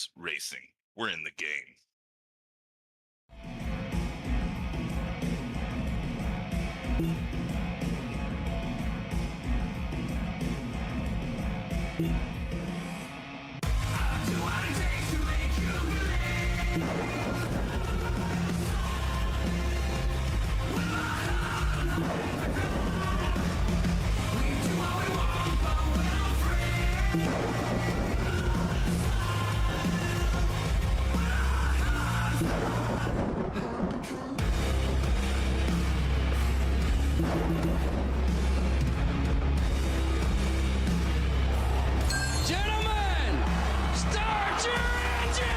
West Racing. We're in the game. Gentlemen, start your engine!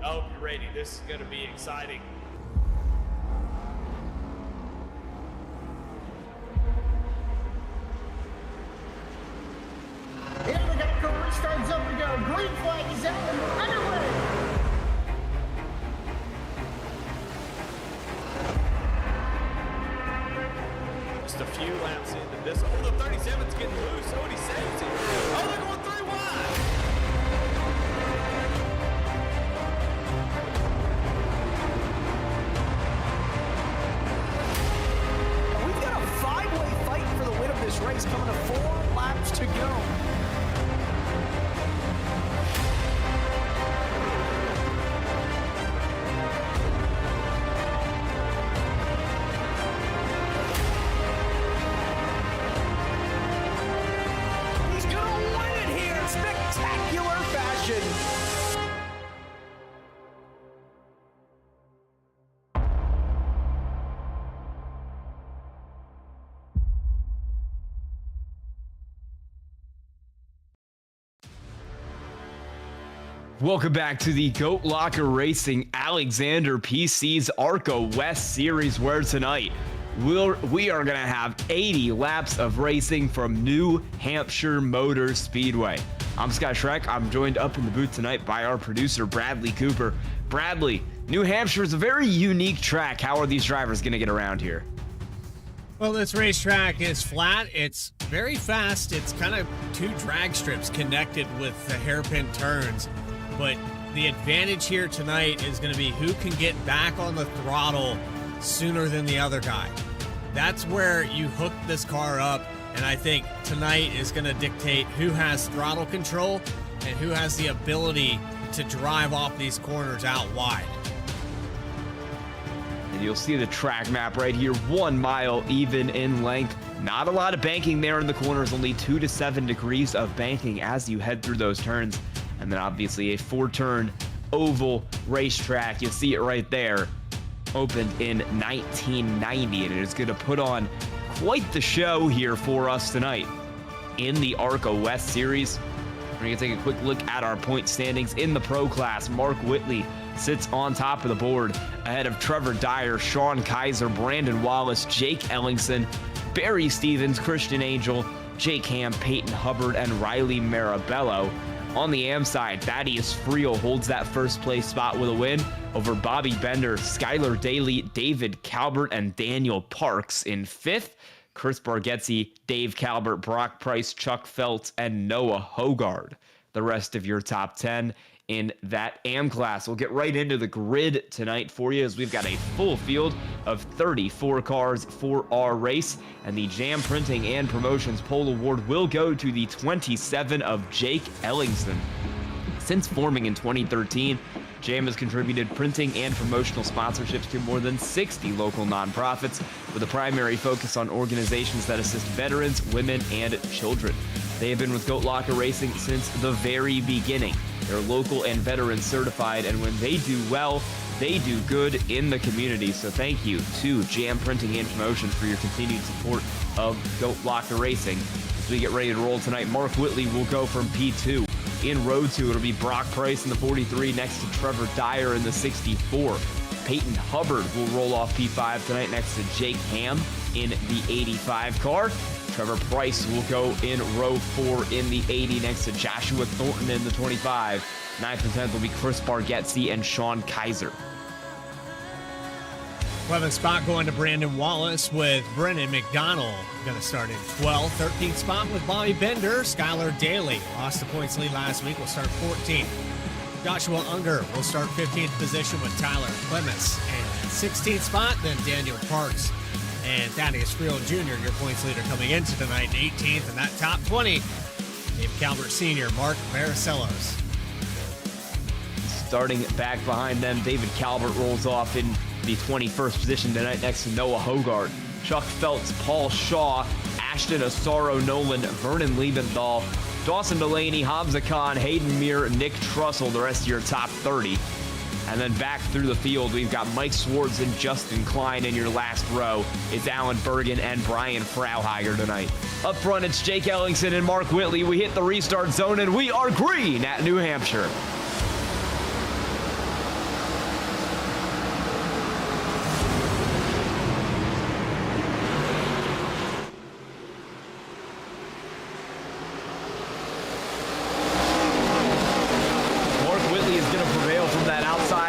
I hope you're ready. This is going to be exciting. And we got cover starts up and go. Green flag is out and we're underway. Just a few laps into this. Oh, the 37's getting loose. Oh, and he saves it. Oh, they're going 3 wide. We've got a 5-way fight for the win of this race coming to 4 laps to go. He's gonna win it here in spectacular fashion. Welcome back to the Goat Locker Racing Alexander PC's ARCA West Series, where tonight we are going to have 80 laps of racing from New Hampshire Motor Speedway. I'm Scott Schreck. I'm joined up in the booth tonight by our producer, Bradley Cooper. Bradley, New Hampshire is a very unique track. How are these drivers going to get around here? Well, this racetrack is flat. It's very fast. It's kind of 2 drag strips connected with the hairpin turns. But the advantage here tonight is going to be who can get back on the throttle sooner than the other guy. That's where you hook this car up, and I think tonight is going to dictate who has throttle control and who has the ability to drive off these corners out wide. And you'll see the track map right here, 1 mile even in length. Not a lot of banking there in the corners, only 2 to 7 degrees of banking as you head through those turns. And then obviously a 4-turn oval racetrack. You see it right there. Opened in 1990, and it is going to put on quite the show here for us tonight in the ARCA West Series. We're going to take a quick look at our point standings in the pro class. Mark Whitley sits on top of the board ahead of Trevor Dyer, Sean Kaiser, Brandon Wallace, Jake Ellingson, Barry Stevens, Christian Angel, Jake Ham, Peyton Hubbard, and Riley Marabello. On the AM side, Thaddeus Friel holds that first place spot with a win over Bobby Bender, Skylar Daly, David Calvert, and Daniel Parks in 5th. Chris Bargetzi, Dave Calvert, Brock Price, Chuck Feltz, and Noah Hogard. The rest of your top 10 in that AM class. We'll get right into the grid tonight for you as we've got a full field of 34 cars for our race, and the Jam Printing and Promotions Pole Award will go to the 27 of Jake Ellingson. Since forming in 2013, Jam has contributed printing and promotional sponsorships to more than 60 local nonprofits, with a primary focus on organizations that assist veterans, women, and children. They have been with Goat Locker Racing since the very beginning. They're local and veteran certified, and when they do well, they do good in the community. So thank you to Jam Printing and Promotions for your continued support of Goat Locker Racing. As we get ready to roll tonight, Mark Whitley will go from P2. In row 2, it'll be Brock Price in the 43 next to Trevor Dyer in the 64. Peyton Hubbard will roll off P5 tonight next to Jake Ham in the 85 car. Trevor Price will go in row 4 in the 80 next to Joshua Thornton in the 25. 9th and 10th will be Chris Bargetzi and Sean Kaiser. 11th spot going to Brandon Wallace with Brennan McDonald. Going to start in 12th. 13th spot with Bobby Bender. Skylar Daly lost the points lead last week. Will start 14th. Joshua Unger will start 15th position with Tyler Clements. And 16th spot, then Daniel Parks and Thaddeus Friel Jr., your points leader coming into tonight, 18th. And that top 20, Dave Calvert Sr., Mark Baracellos. Starting back behind them, David Calvert rolls off in the 21st position tonight next to Noah Hogard. Chuck Feltz, Paul Shaw, Ashton Asaro Nolan, Vernon Liebenthal, Dawson Delaney, Hamza Khan, Hayden Muir, Nick Trussell, the rest of your top 30. And then back through the field, we've got Mike Swartz and Justin Klein in your last row. It's Alan Bergen and Brian Frauheiger tonight. Up front, it's Jake Ellingson and Mark Whitley. We hit the restart zone, and we are green at New Hampshire.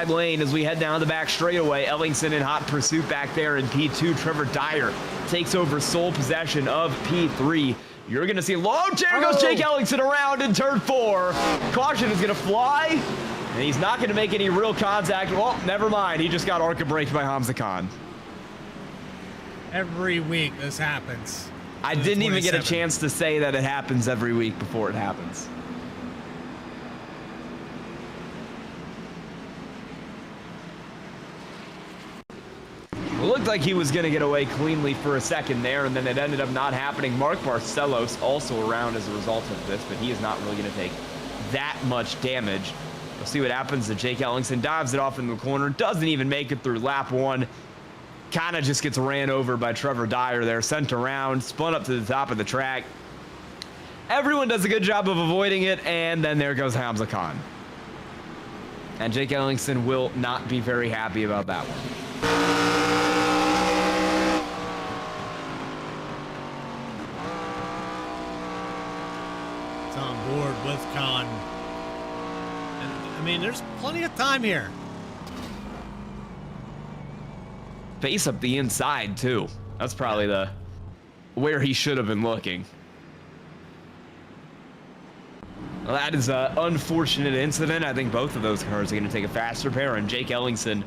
Lane as we head down the back straightaway. Ellingson in hot pursuit back there in P2. Trevor Dyer takes over sole possession of P3. You're going to see long there goes Jake Ellingson around in turn 4. Caution is going to fly, and he's not going to make any real contact. Well, never mind. He just got ARCA braked by Hamza Khan. Every week this happens. I didn't even get a chance to say that it happens every week before it happens. It looked like he was going to get away cleanly for a second there, and then it ended up not happening. Mark Barcelos also around as a result of this, but he is not really going to take that much damage. We'll see what happens to Jake Ellingson. Dives it off in the corner. Doesn't even make it through lap 1. Kind of just gets ran over by Trevor Dyer there. Sent around, spun up to the top of the track. Everyone does a good job of avoiding it, and then there goes Hamza Khan. And Jake Ellingson will not be very happy about that one. On board with Khan. And, I mean, there's plenty of time here. Face up the inside, too. That's probably the where he should have been looking. Well, that is an unfortunate incident. I think both of those cars are going to take a faster pair, and Jake Ellingson,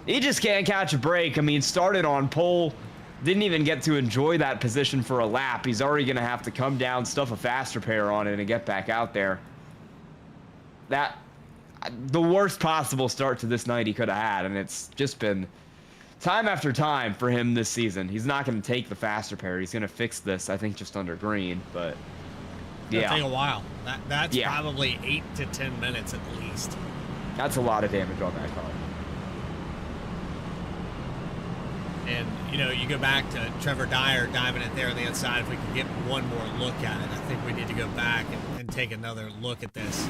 he just can't catch a break. I mean, started on pole, didn't even get to enjoy that position for a lap. He's already going to have to come down, stuff a faster pair on it, and get back out there. That, the worst possible start to this night he could have had, and it's just been time after time for him this season. He's not going to take the faster pair. He's going to fix this, I think, just under green, but yeah. It'll take a while. That's probably 8 to 10 minutes at least. That's a lot of damage on that car. And, you know, you go back to Trevor Dyer diving it there on the inside. If we can get one more look at it, I think we need to go back and take another look at this.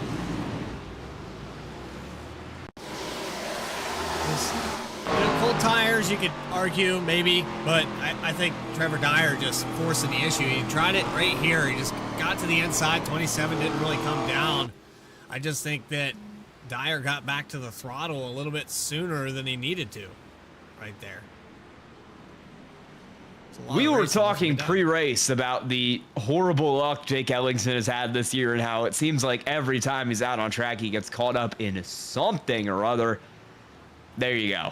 You know, full tires, you could argue, maybe, but I think Trevor Dyer just forcing the issue. He tried it right here. He just got to the inside. 27 didn't really come down. I just think that Dyer got back to the throttle a little bit sooner than he needed to right there. We were talking pre-race about the horrible luck Jake Ellingson has had this year and how it seems like every time he's out on track, he gets caught up in something or other. There you go.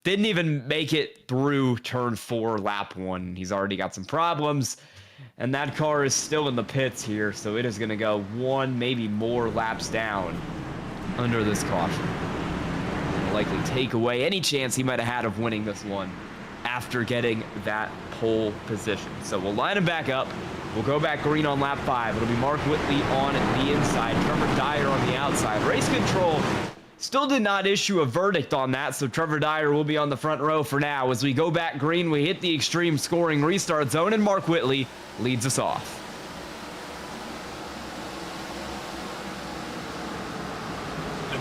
Didn't even make it through turn 4, lap 1. He's already got some problems, and that car is still in the pits here, so it is going to go 1, maybe more laps down under this caution. It'll likely take away any chance he might have had of winning this one after getting that pole position. So we'll line him back up. We'll go back green on lap 5. It'll be Mark Whitley on the inside, Trevor Dyer on the outside. Race control still did not issue a verdict on that, so Trevor Dyer will be on the front row for now. As we go back green, we hit the extreme scoring restart zone, and Mark Whitley leads us off.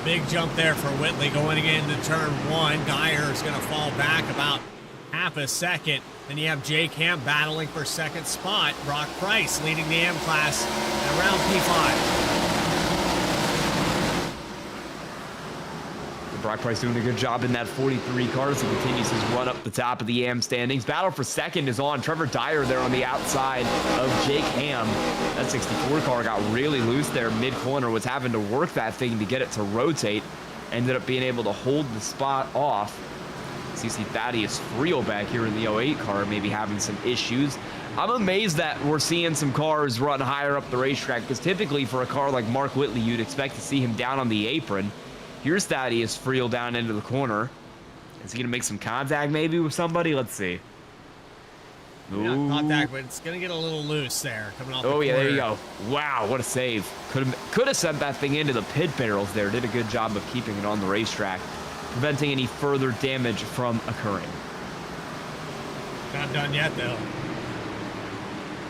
big jump there for Whitley going into turn 1. Dyer is going to fall back about half a second. Then you have Jake Ham battling for second spot. Brock Price leading the M class at around P5. Brock Price doing a good job in that 43 car as he continues his run up the top of the AM standings. Battle for second is on. Trevor Dyer there on the outside of Jake Ham. That 64 car got really loose there mid-corner, was having to work that thing to get it to rotate. Ended up being able to hold the spot off. So you see Thaddeus Friel back here in the 08 car maybe having some issues. I'm amazed that we're seeing some cars run higher up the racetrack, because typically for a car like Mark Whitley, you'd expect to see him down on the apron. Here's Thaddeus Friel down into the corner. Is he going to make some contact maybe with somebody? Let's see. Not contact, but it's going to get a little loose there coming off the corner. Yeah, there you go. Wow, what a save. Could have sent that thing into the pit barrels there. Did a good job of keeping it on the racetrack, preventing any further damage from occurring. Not done yet, though.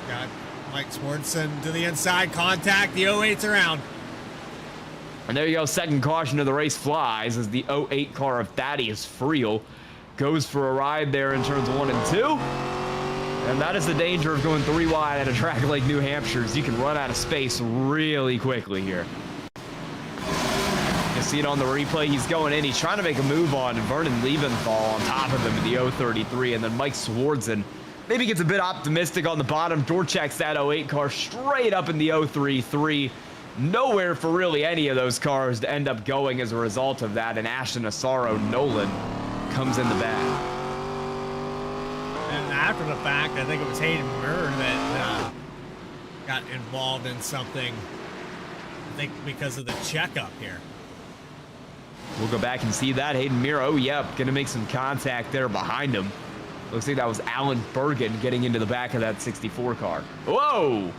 Got Mike Swartzen to the inside. Contact. The 08's around. And there you go, second caution of the race flies as the 08 car of Thaddeus Friel goes for a ride there in turns 1 and 2. And that is the danger of going 3 wide at a track like New Hampshire, is you can run out of space really quickly here. You see it on the replay, he's going in, he's trying to make a move on Vernon Liebenthal on top of him in the 033, and then Mike Swartzen maybe gets a bit optimistic on the bottom, door checks that 08 car straight up in the 033. Nowhere for really any of those cars to end up going as a result of that, and Ashton Asaro Nolan comes in the back. And after the fact, I think it was Hayden Murr that got involved in something, I think because of the checkup here. We'll go back and see that. Hayden Mir, oh yeah, gonna make some contact there behind him. Looks like that was Alan Bergen getting into the back of that 64 car. Whoa!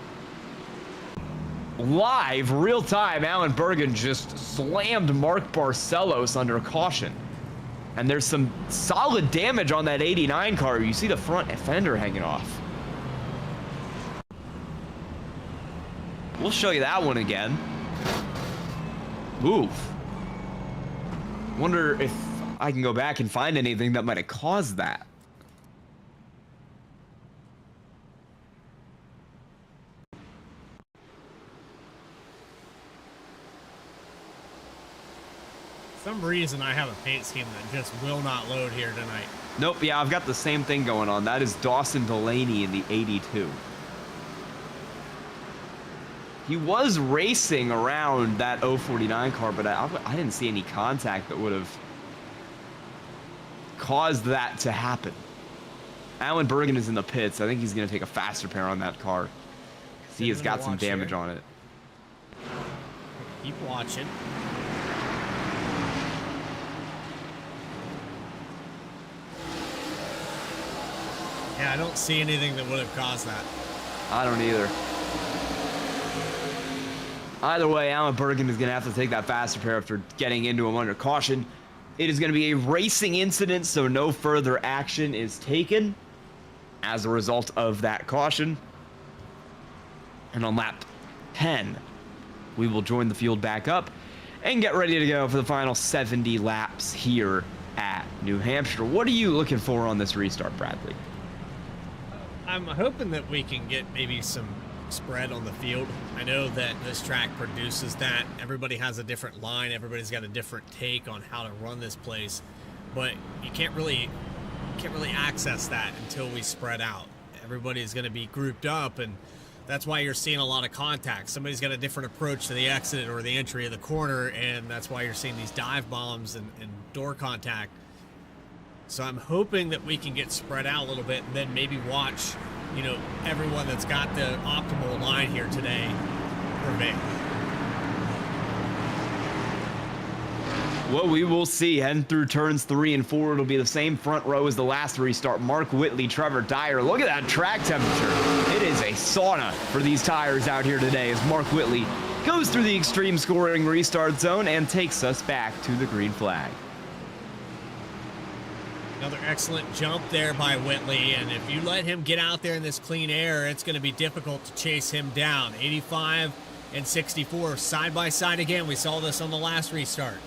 Live, real time, Alan Bergen just slammed Mark Barcelos under caution. And there's some solid damage on that 89 car. You see the front fender hanging off. We'll show you that one again. Oof. Wonder if I can go back and find anything that might have caused that. For some reason, I have a paint scheme that just will not load here tonight. Nope, yeah, I've got the same thing going on. That is Dawson Delaney in the 82. He was racing around that 049 car, but I didn't see any contact that would have caused that to happen. Alan Bergen is in the pits. I think he's going to take a faster pair on that car, because he has got some damage on it. Keep watching. Yeah, I don't see anything that would have caused that. I don't either. Either way, Alan Bergen is going to have to take that faster pair after getting into him under caution. It is going to be a racing incident, so no further action is taken as a result of that caution. And on lap 10, we will join the field back up and get ready to go for the final 70 laps here at New Hampshire. What are you looking for on this restart, Bradley? I'm hoping that we can get maybe some spread on the field. I know that this track produces that. Everybody has a different line. Everybody's got a different take on how to run this place, but you can't really access that until we spread out. Everybody's going to be grouped up, and that's why you're seeing a lot of contact. Somebody's got a different approach to the exit or the entry of the corner, and that's why you're seeing these dive bombs and door contact. So I'm hoping that we can get spread out a little bit and then maybe watch, you know, everyone that's got the optimal line here today prevail. Well, we will see. Heading through turns 3 and 4, it'll be the same front row as the last restart. Mark Whitley, Trevor Dyer. Look at that track temperature. It is a sauna for these tires out here today as Mark Whitley goes through the extreme scoring restart zone and takes us back to the green flag. Another excellent jump there by Whitley, and if you let him get out there in this clean air, it's going to be difficult to chase him down. 85 and 64 side by side again. We saw this on the last restart.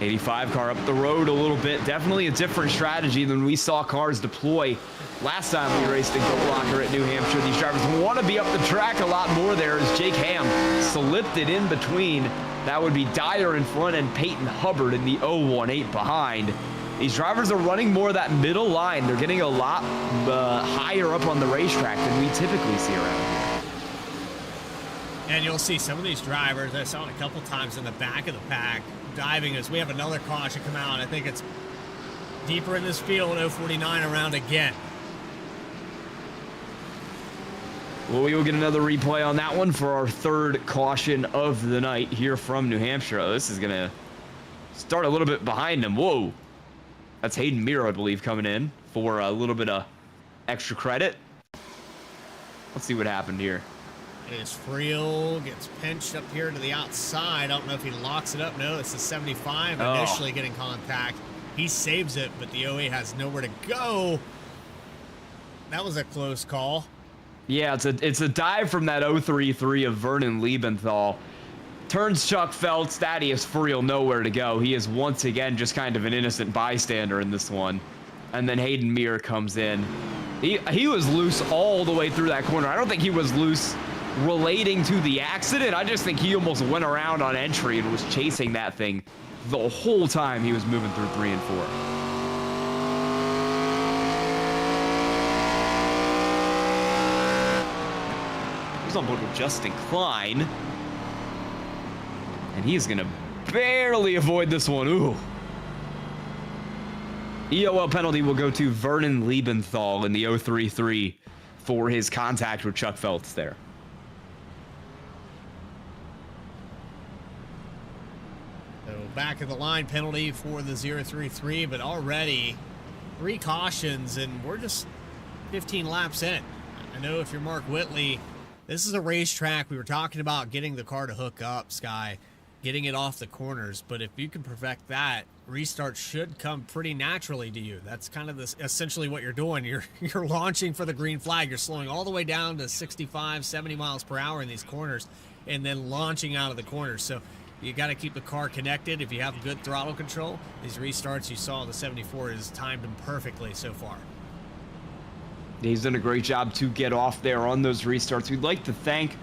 85 car up the road a little bit. Definitely a different strategy than we saw cars deploy last time we raced in Goat Locker at New Hampshire. These drivers want to be up the track a lot more there as Jake Ham slipped it in between. That would be Dyer in front and Peyton Hubbard in the 018 behind. These drivers are running more of that middle line. They're getting a lot higher up on the racetrack than we typically see around here. And you'll see some of these drivers, I saw it a couple times in the back of the pack, diving as we have another caution come out. I think it's deeper in this field, 049 around again. Well, we will get another replay on that one for our third caution of the night here from New Hampshire. Oh, this is going to start a little bit behind him. Whoa. That's Hayden Mir, I believe, coming in for a little bit of extra credit. Let's see what happened here. It is Friel, gets pinched up here to the outside. I don't know if he locks it up. No, it's the 75 initially getting contact. He saves it, but the 08 has nowhere to go. That was a close call. Yeah, it's a dive from that 033 of Vernon Liebenthal. Turns Chuck Phelps, Thaddeus Friel nowhere to go. He is once again just kind of an innocent bystander in this one. And then Hayden Mir comes in. He was loose all the way through that corner. I don't think he was loose relating to the accident. I just think he almost went around on entry and was chasing that thing the whole time he was moving through 3 and 4. He's on board with Justin Klein. And he's going to barely avoid this one. Ooh. EOL penalty will go to Vernon Liebenthal in the 033 for his contact with Chuck Phelps there. So back of the line penalty for the 033, but already 3 cautions, and we're just 15 laps in. I know if you're Mark Whitley, this is a racetrack. We were talking about getting the car to hook up, Sky, getting it off the corners, but if you can perfect that, restart should come pretty naturally to you. That's kind of essentially what you're doing. You're launching for the green flag. You're slowing all the way down to 65, 70 miles per hour in these corners, and then launching out of the corners. So you got to keep the car connected. If you have good throttle control, these restarts you saw, the 74 has timed them perfectly so far. He's done a great job to get off there on those restarts. We'd like to thank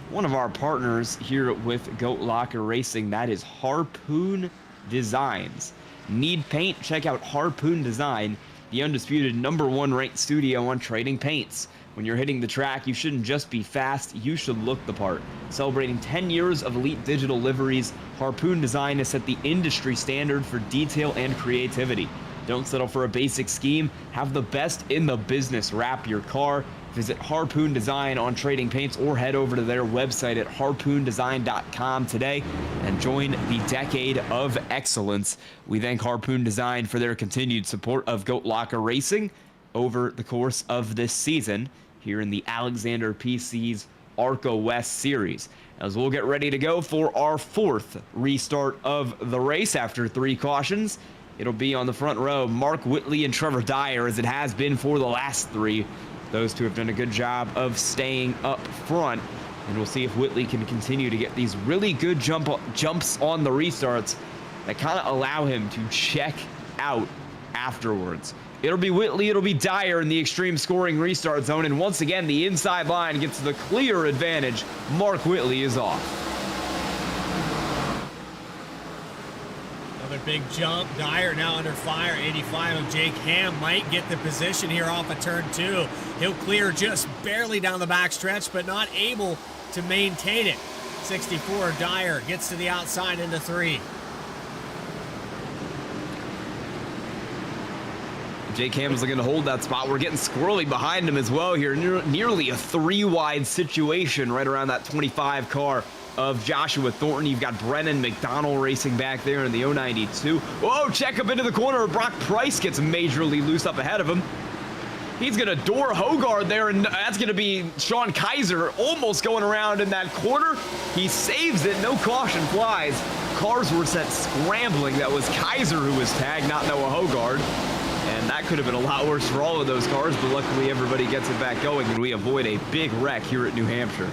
one of our partners here with Goat Locker Racing. That is Harpoon Designs. Need paint? Check out Harpoon Design, the undisputed #1 ranked studio on trading paints. When you're hitting the track, you shouldn't just be fast, you should look the part. Celebrating 10 years of elite digital liveries, Harpoon Design has set the industry standard for detail and creativity. Don't settle for a basic scheme. Have the best in the business wrap your car. Visit Harpoon Design on Trading Paints or head over to their website at harpoondesign.com today and join the decade of excellence. We thank Harpoon Design for their continued support of Goat Locker Racing over the course of this season here in the Alexander PC's ARCA West Series. As we'll get ready to go for our 4th restart of the race after 3 cautions. It'll be on the front row, Mark Whitley and Trevor Dyer, as it has been for the last 3. Those two have done a good job of staying up front, and we'll see if Whitley can continue to get these really good jumps on the restarts that kind of allow him to check out afterwards. It'll be Whitley, it'll be Dyer in the extreme scoring restart zone, and once again, the inside line gets the clear advantage. Mark Whitley is off. Another big jump. Dyer now under fire. 85 of Jake Ham might get the position here off of turn 2. He'll clear just barely down the backstretch, but not able to maintain it. 64, Dyer gets to the outside into 3. Jake Ham is looking to hold that spot. We're getting squirrely behind him as well here. Nearly a 3-wide situation right around that 25 car of Joshua Thornton. You've got Brennan McDonald racing back there in the 092. Whoa, check up into the corner. Brock Price gets majorly loose up ahead of him. He's going to door Hogard there, and that's going to be Sean Kaiser almost going around in that corner. He saves it. No caution flies. Cars were set scrambling. That was Kaiser who was tagged, not Noah Hogard. And that could have been a lot worse for all of those cars, but luckily everybody gets it back going, and we avoid a big wreck here at New Hampshire.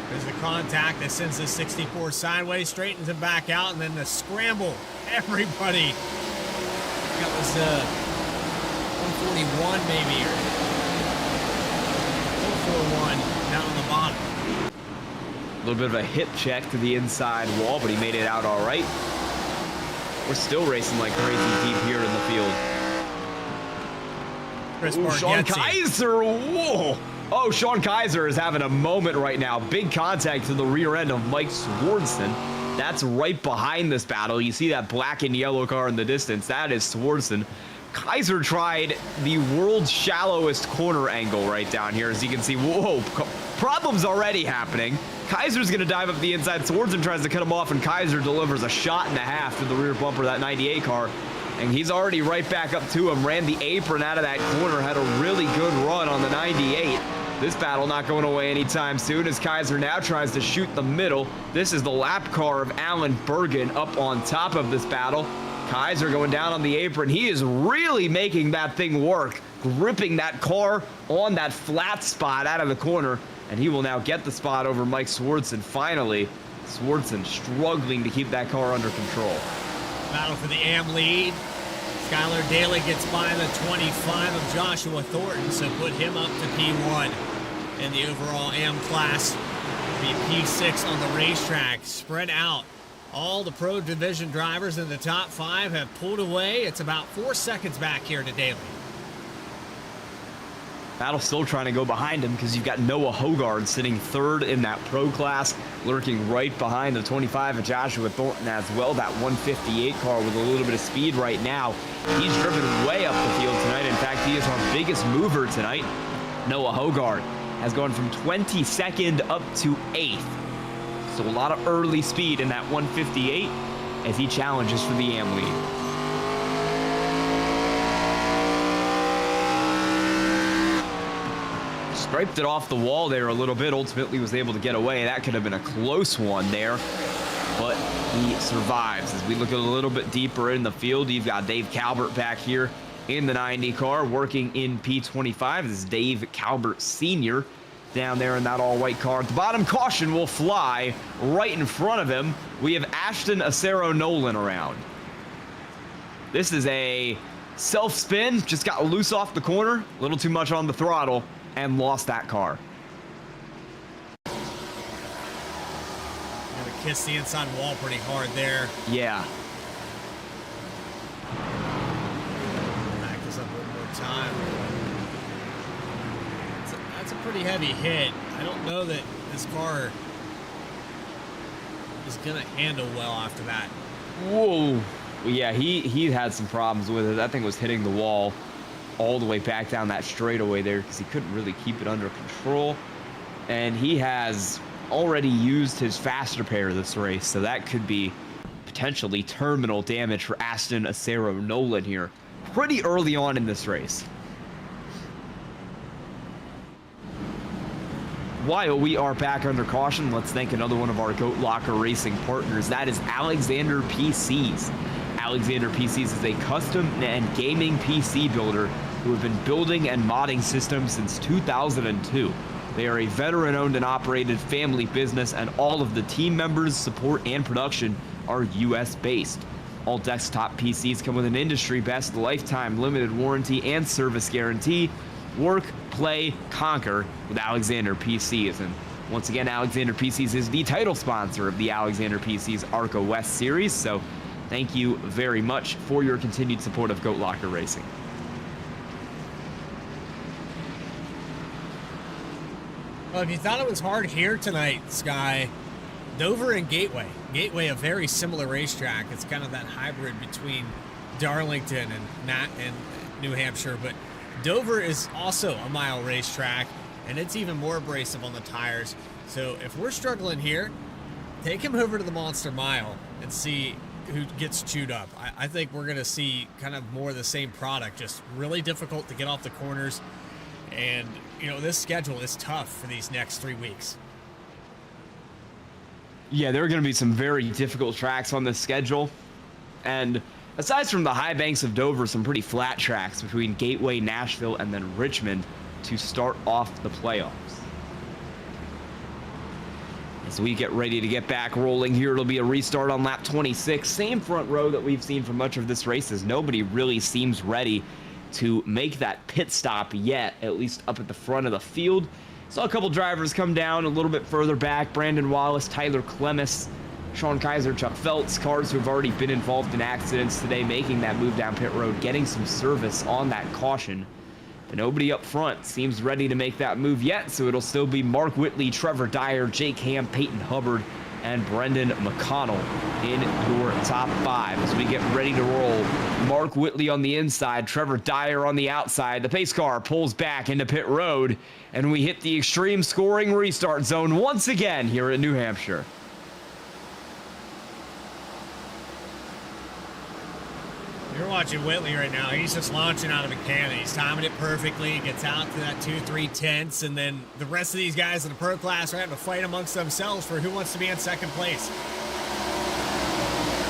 There's the contact that sends the 64 sideways, straightens him back out, and then the scramble. Everybody. That was 141 maybe, or 141 down on the bottom. A little bit of a hip check to the inside wall, but he made it out all right. We're still racing like crazy deep here in the field. Ooh, Sean Kaiser, whoa! Oh, Sean Kaiser is having a moment right now. Big contact to the rear end of Mike Swardson. That's right behind this battle. You see that black and yellow car in the distance. That is Swardson. Kaiser tried the world's shallowest corner angle right down here. As you can see, whoa, problems already happening. Kaiser's going to dive up the inside. Swardson tries to cut him off, and Kaiser delivers a shot and a half to the rear bumper of that 98 car. And he's already right back up to him. Ran the apron out of that corner. Had a really good run on the 98. This battle not going away anytime soon as Kaiser now tries to shoot the middle. This is the lap car of Alan Bergen up on top of this battle. Kaiser going down on the apron. He is really making that thing work. Gripping that car on that flat spot out of the corner. And he will now get the spot over Mike Swardson. Finally, Swardson struggling to keep that car under control. Battle for the AM lead. Skylar Daly gets by the 25 of Joshua Thornton, so put him up to P1 in the overall AM class. The P6 on the racetrack, spread out. All the Pro Division drivers in the top 5 have pulled away. It's about 4 seconds back here to Daly. Battle still trying to go behind him because you've got Noah Hogard sitting third in that pro class, lurking right behind the 25 of Joshua Thornton as well. That 158 car with a little bit of speed right now. He's driven way up the field tonight. In fact, he is our biggest mover tonight. Noah Hogard has gone from 22nd up to 8th. So a lot of early speed in that 158 as he challenges for the AM lead. Striped it off the wall there a little bit. Ultimately was able to get away. That could have been a close one there, but he survives. As we look a little bit deeper in the field, you've got Dave Calvert back here in the 90 car working in P25. This is Dave Calvert Sr. down there in that all-white car. At the bottom, caution will fly right in front of him. We have Ashton Acero Nolan around. This is a self-spin. Just got loose off the corner. A little too much on the throttle. And lost that car. Gonna kiss the inside wall pretty hard there. Yeah. Back this up one more time. That's a pretty heavy hit. I don't know that this car is gonna handle well after that. Whoa. Well, yeah, he had some problems with it. That thing was hitting the wall all the way back down that straightaway there because he couldn't really keep it under control. And he has already used his fast repair this race, so that could be potentially terminal damage for Ashton Acero Nolan here pretty early on in this race. While we are back under caution, let's thank another one of our Goat Locker Racing partners. That is Alexander PCs. Alexander PCs is a custom and gaming PC builder who have been building and modding systems since 2002. They are a veteran-owned and operated family business, and all of the team members, support, and production are US-based. All desktop PCs come with an industry-best lifetime limited warranty and service guarantee. Work, play, conquer with Alexander PCs. And once again, Alexander PCs is the title sponsor of the Alexander PCs ARCA West Series, so thank you very much for your continued support of Goat Locker Racing. Well, if you thought it was hard here tonight, Sky, Dover and Gateway. Gateway, a very similar racetrack. It's kind of that hybrid between Darlington and New Hampshire, but Dover is also a mile racetrack, and it's even more abrasive on the tires. So if we're struggling here, take him over to the Monster Mile and see who gets chewed up. I think we're going to see kind of more of the same product, just really difficult to get off the corners. And, you know, this schedule is tough for these next 3 weeks. Yeah, there are going to be some very difficult tracks on this schedule. And aside from the high banks of Dover, some pretty flat tracks between Gateway, Nashville, and then Richmond to start off the playoffs. As we get ready to get back rolling here, it'll be a restart on lap 26. Same front row that we've seen for much of this race, as nobody really seems ready to make that pit stop yet, at least up at the front of the field. Saw a couple drivers come down a little bit further back. Brandon Wallace, Tyler Clemis, Sean Kaiser, Chuck Feltz, cars who have already been involved in accidents today, making that move down pit road, getting some service on that caution. But nobody up front seems ready to make that move yet, so it'll still be Mark Whitley, Trevor Dyer, Jake Ham, Peyton Hubbard, and Brendan McConnell in your top 5 as we get ready to roll. Mark Whitley on the inside, Trevor Dyer on the outside. The pace car pulls back into pit road, and we hit the extreme scoring restart zone once again here in New Hampshire. You're watching Whitley right now. He's just launching out of a cannon. He's timing it perfectly. Gets out to that 2-3 tenths, and then the rest of these guys in the pro class are having to fight amongst themselves for who wants to be in second place.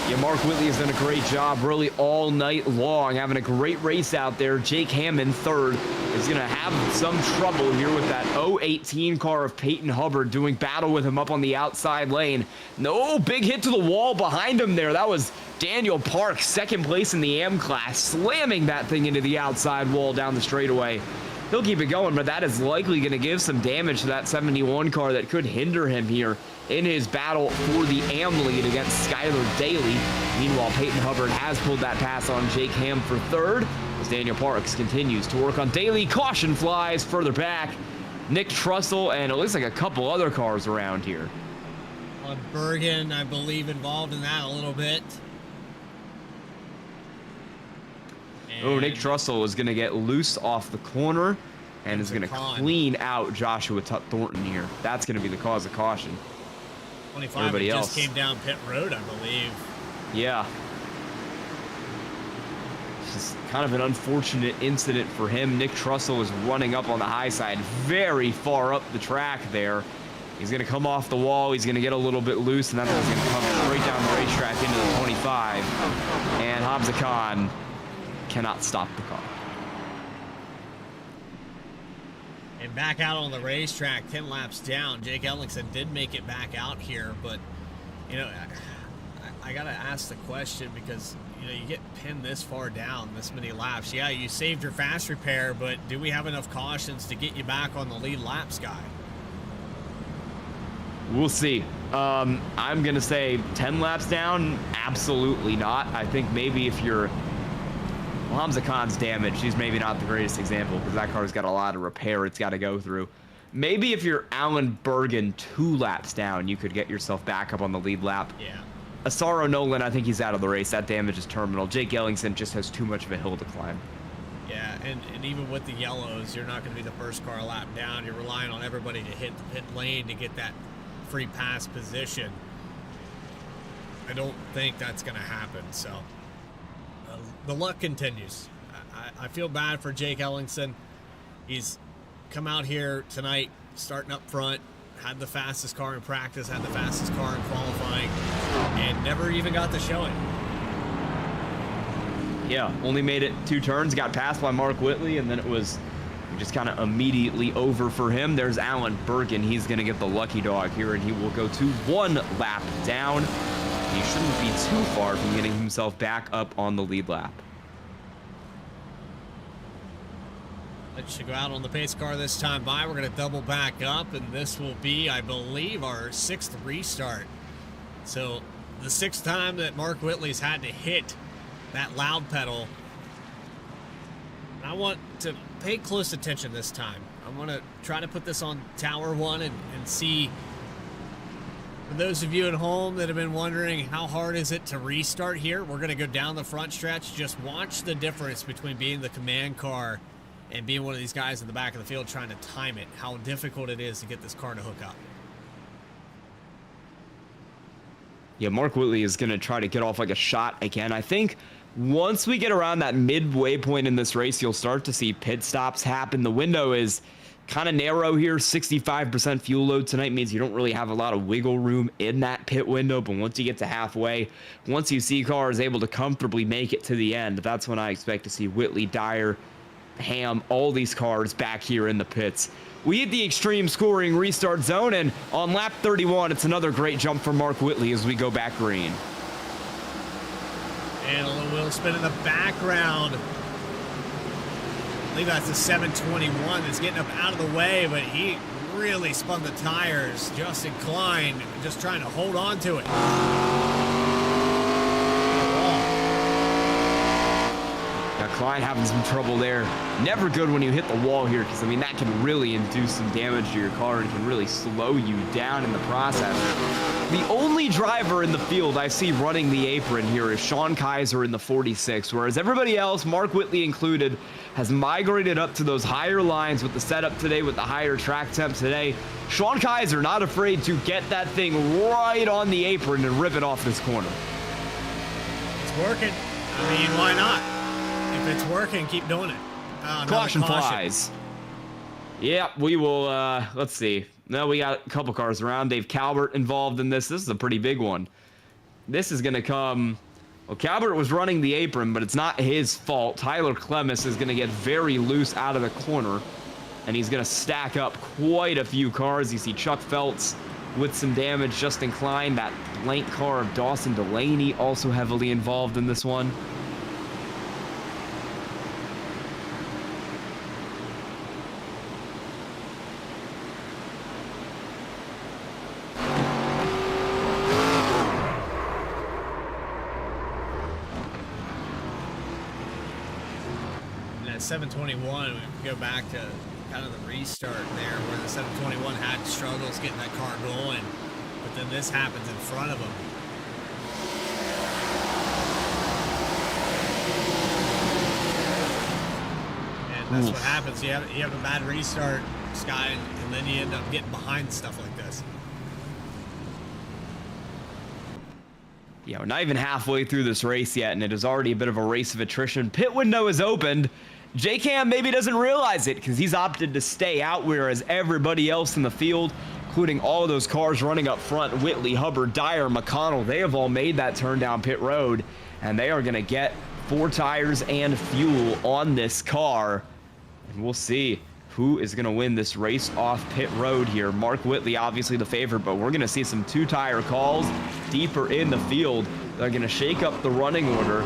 Yeah, Mark Whitley has done a great job really all night long, having a great race out there. Jake Hammond, third, is going to have some trouble here with that 018 car of Peyton Hubbard doing battle with him up on the outside lane. No, big hit to the wall behind him there. That was Daniel Parks, second place in the AM class, slamming that thing into the outside wall down the straightaway. He'll keep it going, but that is likely going to give some damage to that 71 car that could hinder him here in his battle for the AM lead against Skylar Daly. Meanwhile, Peyton Hubbard has pulled that pass on Jake Ham for third as Daniel Parks continues to work on Daly. Caution flies further back. Nick Trussell, and it looks like a couple other cars around here. Bergen, I believe, involved in that a little bit. Oh, Nick Trussell is going to get loose off the corner and is going to clean out Joshua Thornton here. That's going to be the cause of caution. 25 Everybody just else came down pit road, I believe. Yeah. Just kind of an unfortunate incident for him. Nick Trussell is running up on the high side, very far up the track there. He's going to come off the wall. He's going to get a little bit loose, and that's going to come straight down the racetrack into the 25. And Hamza Khan cannot stop the car. And back out on the racetrack, 10 laps down. Jake Ellingson did make it back out here, but, you know, I got to ask the question because, you know, you get pinned this far down, this many laps. Yeah, you saved your fast repair, but do we have enough cautions to get you back on the lead lap, Sky? We'll see. I'm going to say 10 laps down, absolutely not. I think maybe if you're... Well, Hamza Khan's damaged. He's maybe not the greatest example because that car's got a lot of repair it's got to go through. Maybe if you're Alan Bergen 2 laps down, you could get yourself back up on the lead lap. Yeah. Asaro Nolan, I think he's out of the race. That damage is terminal. Jake Ellingson just has too much of a hill to climb. Yeah, and even with the yellows, you're not going to be the first car lap down. You're relying on everybody to hit the pit lane to get that free pass position. I don't think that's going to happen, so the luck continues. I feel bad for Jake Ellingson. He's come out here tonight starting up front, had the fastest car in practice, had the fastest car in qualifying, and never even got the showing. Yeah, only made it 2 turns, got passed by Mark Whitley, and then it was just kind of immediately over for him. There's Alan Bergen. He's going to get the lucky dog here, and he will go to 1 lap down. He shouldn't be too far from getting himself back up on the lead lap. Let's go out on the pace car this time by. We're going to double back up, and this will be, I believe, our 6th restart. So the 6th time that Mark Whitley's had to hit that loud pedal. I want to pay close attention this time. I want to try to put this on Tower 1 and see. For those of you at home that have been wondering how hard is it to restart here, we're going to go down the front stretch. Just watch the difference between being the command car and being one of these guys in the back of the field trying to time it, how difficult it is to get this car to hook up. Yeah, Mark Whitley is going to try to get off like a shot again. I think once we get around that midway point in this race, you'll start to see pit stops happen. The window is kind of narrow here. 65% fuel load tonight means you don't really have a lot of wiggle room in that pit window, but once you get to halfway, once you see cars able to comfortably make it to the end, that's when I expect to see Whitley, Dyer, Ham, all these cars back here in the pits. we hit the extreme scoring restart zone, and on lap 31, it's another great jump for Mark Whitley as we go back green. And a little wheel spin in the background. I believe that's the 721 that's getting up out of the way, but he really spun the tires. Justin Klein just trying to hold on to it. Now Klein having some trouble there. Never good when you hit the wall here, because I mean that can really induce some damage to your car and can really slow you down in the process. The only driver in the field I see running the apron here is Sean Kaiser in the 46, whereas everybody else, Mark Whitley included, has migrated up to those higher lines with the setup today, with the higher track temp today. Sean Kaiser not afraid to get that thing right on the apron and rip it off this corner. It's working. I mean, why not? If it's working, keep doing it. Caution flies. Yeah, we will, let's see. Now we got a couple cars around. Dave Calvert involved in this. This is a pretty big one. This is going to come... Well, Calvert was running the apron, but it's not his fault. Tyler Clemis is going to get very loose out of the corner, and he's going to stack up quite a few cars. You see Chuck Feltz with some damage. Justin Klein, that blank car of Dawson Delaney, also heavily involved in this one. That 721, we go back to kind of the restart there where the 721 had struggles getting that car going, but then this happens in front of him. And that's what happens. You have a bad restart, Sky, and then you end up getting behind stuff like this. Yeah, we're not even halfway through this race yet, and it is already a bit of a race of attrition. Pit window is opened. J-Cam maybe doesn't realize it because he's opted to stay out, whereas everybody else in the field, including all of those cars running up front, Whitley, Hubbard, Dyer, McConnell, they have all made that turn down pit road, and they are going to get 4 tires and fuel on this car. And we'll see who is going to win this race off pit road here. Mark Whitley, obviously the favorite, but we're going to see some 2-tire calls deeper in the field. They're going to shake up the running order.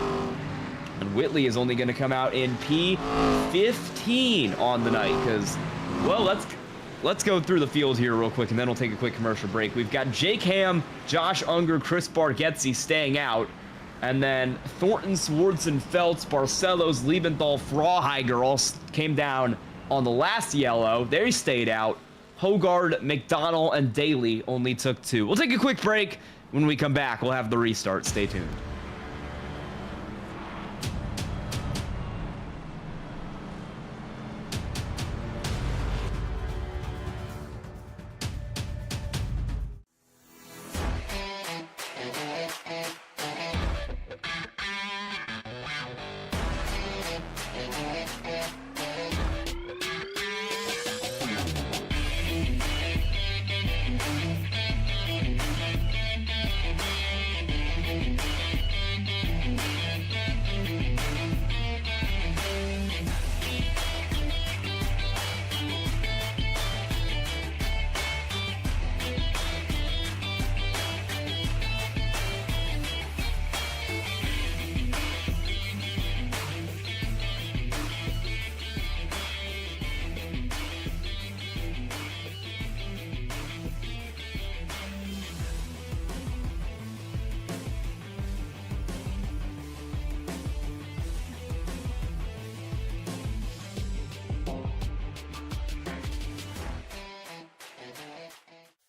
And Whitley is only going to come out in P15 on the night because, well, let's go through the field here real quick, and then we'll take a quick commercial break. We've got Jake Ham, Josh Unger, Chris Bargetzi staying out. And then Thornton, Swardson, Feltz, Barcelos, Liebenthal, Frawheiger all came down on the last yellow. They stayed out. Hogard, McDonald, and Daly only took 2. We'll take a quick break. When we come back, we'll have the restart. Stay tuned.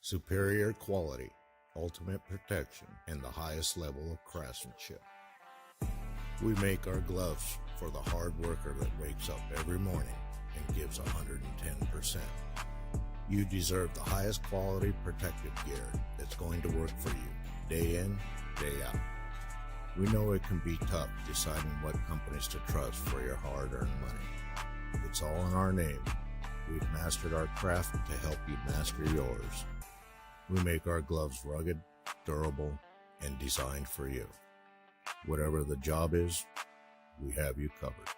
Superior quality, ultimate protection, and the highest level of craftsmanship. We make our gloves for the hard worker that wakes up every morning and gives 110%. You deserve the highest quality protective gear that's going to work for you, day in, day out. We know it can be tough deciding what companies to trust for your hard-earned money. It's all in our name. We've mastered our craft to help you master yours. We make our gloves rugged, durable, and designed for you. Whatever the job is, we have you covered.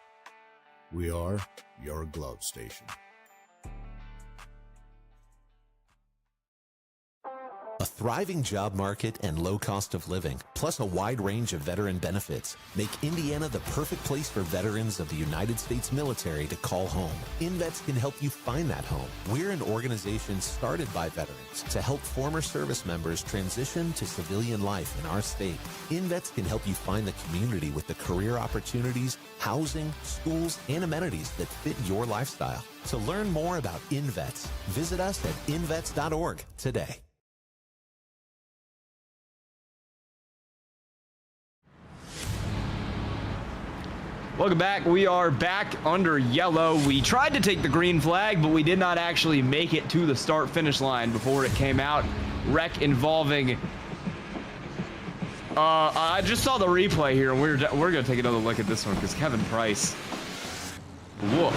We are your glove station. A thriving job market and low cost of living, plus a wide range of veteran benefits, make Indiana the perfect place for veterans of the United States military to call home. InVets can help you find that home. We're an organization started by veterans to help former service members transition to civilian life in our state. InVets can help you find the community with the career opportunities, housing, schools, and amenities that fit your lifestyle. To learn more about InVets, visit us at invets.org today. Welcome back. We are back under yellow. We tried to take the green flag, but we did not actually make it to the start-finish line before it came out. Wreck involving... I just saw the replay here, and we're going to take another look at this one, because Kevin Price... Woof.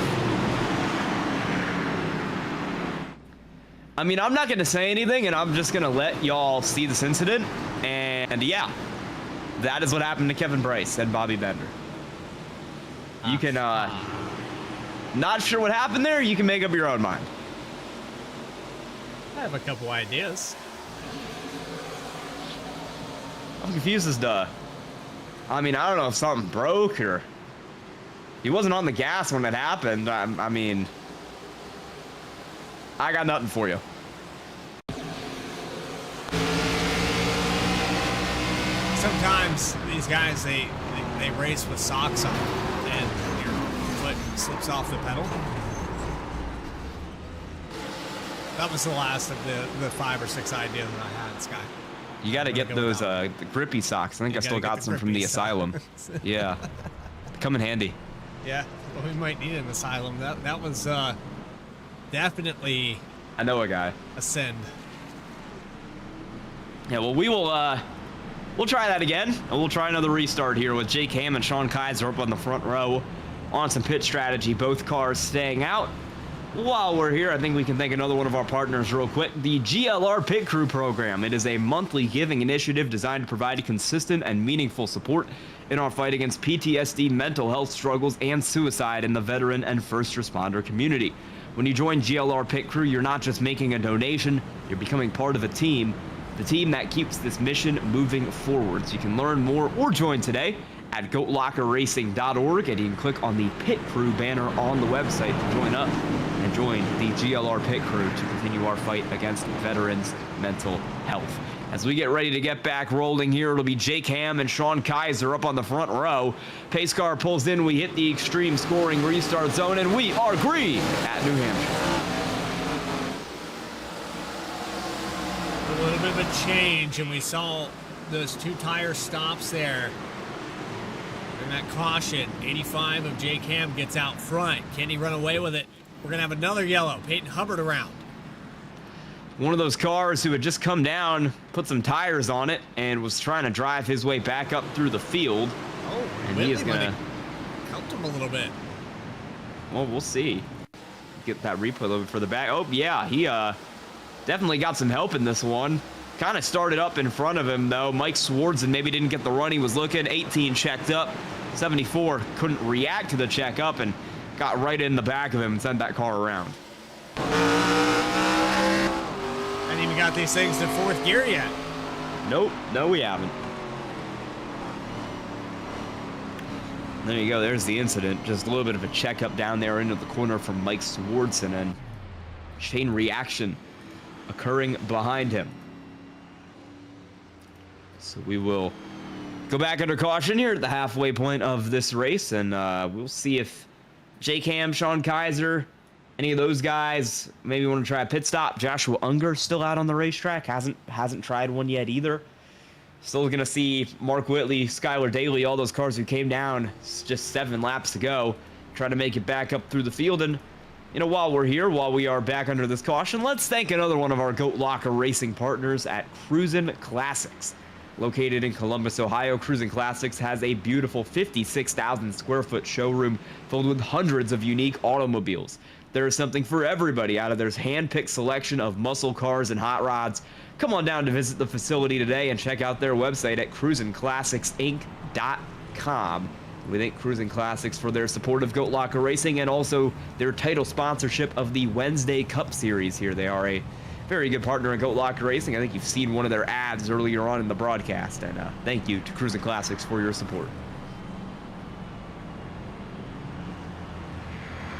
I mean, I'm not going to say anything, and I'm just going to let y'all see this incident. And, yeah, that is what happened to Kevin Price and Bobby Bender. You can, not sure what happened there, you can make up your own mind. I have a couple ideas. I'm confused as to, I mean, I don't know if something broke or he wasn't on the gas when it happened. I mean, I got nothing for you. Sometimes these guys, they race with socks on and your foot slips off the pedal. That was the last of the 5 or 6 ideas that I had, Sky. You got to get those the grippy socks. I think I still got some from the asylum. Yeah, come in handy. Yeah, well, we might need an asylum. That was definitely. I know a guy. A send. Yeah, well, we'll try that again, and we'll try another restart here with Jake Ham and Sean Kaiser up on the front row on some pit strategy. Both cars staying out. While we're here, I think we can thank another one of our partners real quick, the GLR Pit Crew program. It is a monthly giving initiative designed to provide consistent and meaningful support in our fight against PTSD, mental health struggles, and suicide in the veteran and first responder community. When you join GLR Pit Crew, you're not just making a donation, you're becoming part of a team. The team that keeps this mission moving forward. So you can learn more or join today at goatlockerracing.org, and you can click on the Pit Crew banner on the website to join up and join the GLR Pit Crew to continue our fight against veterans' mental health. As we get ready to get back rolling here, it'll be Jake Ham and Sean Kaiser up on the front row. Pace car pulls in, we hit the extreme scoring restart zone, and we are green at New Hampshire. A little bit of a change, and we saw those 2 tire stops there. And that caution, 85 of Jake Ham gets out front. Can he run away with it? We're going to have another yellow. Peyton Hubbard around. One of those cars who had just come down, put some tires on it, and was trying to drive his way back up through the field. Oh, and he is going to helped him a little bit. Well, we'll see. Get that replay a little bit further back. Oh, yeah, he definitely got some help in this one. Kind of started up in front of him, though. Mike Swartzen maybe didn't get the run he was looking. 18 checked up. 74 couldn't react to the checkup and got right in the back of him and sent that car around. Haven't even got these things to 4th gear yet. Nope. No, we haven't. There you go. There's the incident. Just a little bit of a checkup down there into the corner from Mike Swartzen, and chain reaction occurring behind him. So we will go back under caution here at the halfway point of this race, and we'll see if Jake Ham, Sean Kaiser, any of those guys maybe want to try a pit stop. Joshua Unger still out on the racetrack, hasn't tried one yet either. Still going to see Mark Whitley, Skylar Daly, all those cars who came down just 7 laps to go, try to make it back up through the field. And you know, while we're here, while we are back under this caution, let's thank another one of our Goat Locker racing partners at Cruisin' Classics. Located in Columbus, Ohio, Cruisin' Classics has a beautiful 56,000 square foot showroom filled with hundreds of unique automobiles. There is something for everybody out of their hand-picked selection of muscle cars and hot rods. Come on down to visit the facility today and check out their website at cruisinclassicsinc.com. We thank Cruisin' Classics for their support of Goat Locker Racing and also their title sponsorship of the Wednesday Cup Series here. They are a very good partner in Goat Locker Racing. I think you've seen one of their ads earlier on in the broadcast, and thank you to Cruising Classics for your support.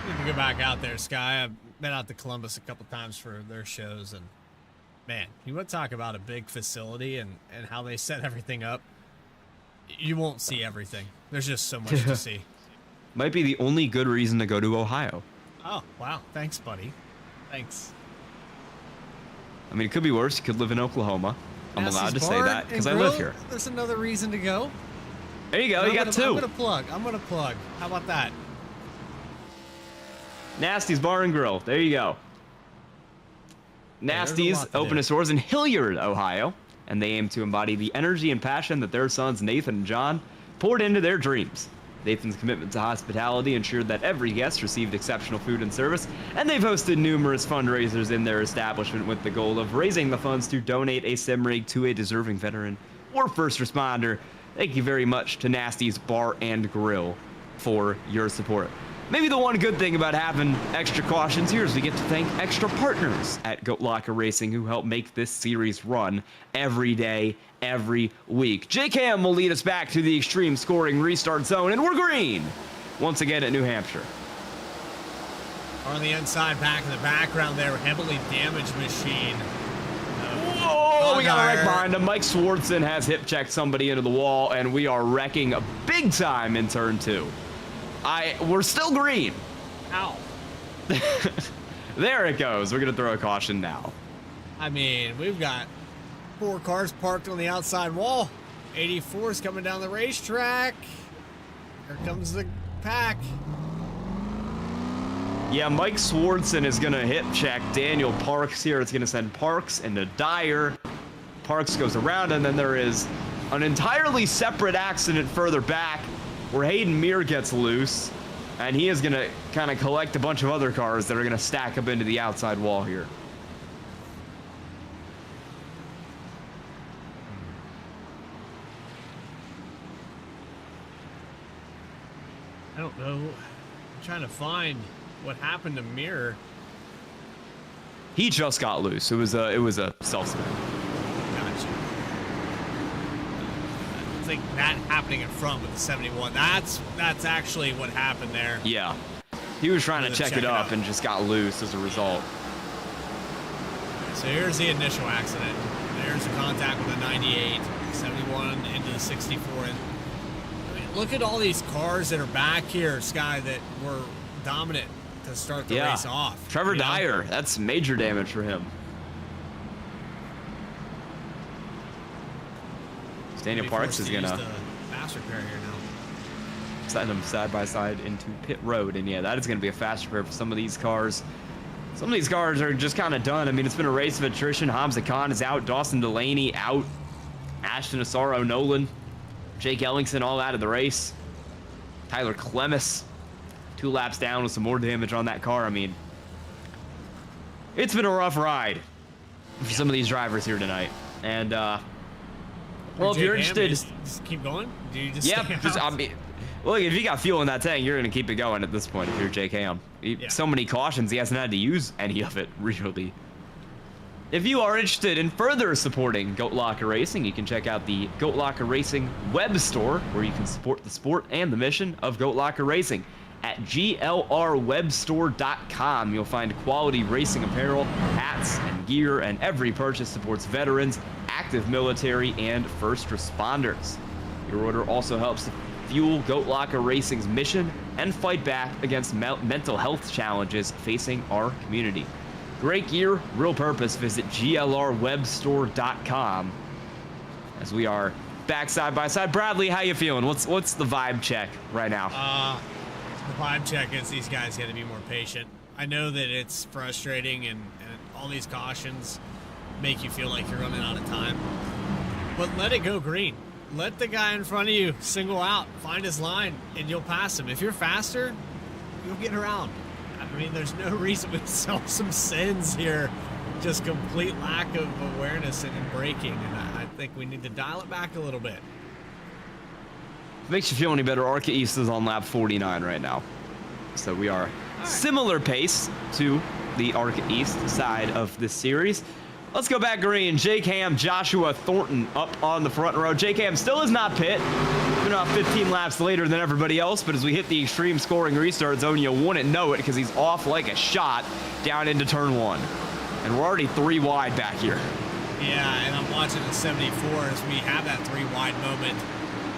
Need to go back out there, Sky. I've been out to Columbus a couple times for their shows, and man, you want to talk about a big facility and how they set everything up. You won't see everything. There's just so much to see. Might be the only good reason to go to Ohio. Oh, wow. Thanks, buddy. Thanks. I mean, it could be worse. You could live in Oklahoma. I'm Nasty's allowed to say Bar that because I and live Grill, here. There's another reason to go. There you go. You got 2. I'm gonna plug. How about that? Nasty's Bar and Grill. There you go. Nasty's open its doors in Hilliard, Ohio, and they aim to embody the energy and passion that their sons Nathan and John poured into their dreams. Nathan's commitment to hospitality ensured that every guest received exceptional food and service, and they've hosted numerous fundraisers in their establishment with the goal of raising the funds to donate a sim rig to a deserving veteran or first responder. Thank you very much to Nasty's Bar and Grill for your support. Maybe the one good thing about having extra cautions here is we get to thank extra partners at Goat Locker Racing who help make this series run every day, every week. JKM will lead us back to the extreme scoring restart zone, and we're green once again at New Hampshire. On the inside, back in the background there, heavily damaged machine. Whoa, we got a wreck behind him. Mike Swartzen has hip checked somebody into the wall, and we are wrecking big time in turn 2. We're still green. Ow. There it goes. We're going to throw a caution now. I mean, we've got 4 cars parked on the outside wall. 84 is coming down the racetrack. Here comes the pack. Yeah, Mike Swartzen is going to hip check Daniel Parks here. It's going to send Parks into Dyer. Parks goes around, and then there is an entirely separate accident further back where Hayden Muir gets loose, and he is going to kind of collect a bunch of other cars that are going to stack up into the outside wall here. I don't know. I'm trying to find what happened to Muir. He just got loose. It was a self-spin. Gotcha. I think that happening in front with the 71. That's actually what happened there. Yeah. He was trying to check it up and just got loose as a result. So here's the initial accident. There's the contact with the 98, 71 into the 64. And I mean, look at all these cars that are back here, Sky, that were dominant to start the race off. Trevor Dyer, that's major damage for him. Daniel Parks is gonna fast repair here now. send them side by side into pit road, and yeah, that is gonna be a fast repair for some of these cars. Some of these cars are just kind of done. I mean, it's been a race of attrition. Hamza Khan is out, Dawson Delaney out, Ashton Asaro, Nolan, Jake Ellingson all out of the race. Tyler Clemis 2 laps down with some more damage on that car. I mean, it's been a rough ride for some of these drivers here tonight, and well, if you're interested, just keep going. Do you just I mean, look, if you got fuel in that tank, you're gonna keep it going at this point. If you're JKM, so many cautions, he hasn't had to use any of it really. If you are interested in further supporting Goat Locker Racing, you can check out the Goat Locker Racing web store, where you can support the sport and the mission of Goat Locker Racing. At glrwebstore.com, you'll find quality racing apparel, hats, and gear, and every purchase supports veterans, active military, and first responders. Your order also helps to fuel Goat Locker Racing's mission and fight back against mental health challenges facing our community. Great gear, real purpose. Visit glrwebstore.com. As we are back side by side. Bradley, how you feeling? What's the vibe check right now? The vibe check is these guys got to be more patient. I know that it's frustrating, and all these cautions make you feel like you're running out of time. But let it go green. Let the guy in front of you single out, find his line, and you'll pass him. If you're faster, you'll get around. I mean, there's no reason we saw some sins here. Just complete lack of awareness and braking, and I think we need to dial it back a little bit. If it makes you feel any better, ARCA East is on lap 49 right now. So we are similar pace to the ARCA East side of the series. Let's go back green. Jake Ham, Joshua Thornton up on the front row. Jake Ham still is not pit. Been off 15 laps later than everybody else, but as we hit the extreme scoring restart zone, you wouldn't know it because he's off like a shot down into turn 1. And we're already 3 wide back here. Yeah, and I'm watching the 74 as we have that 3 wide moment.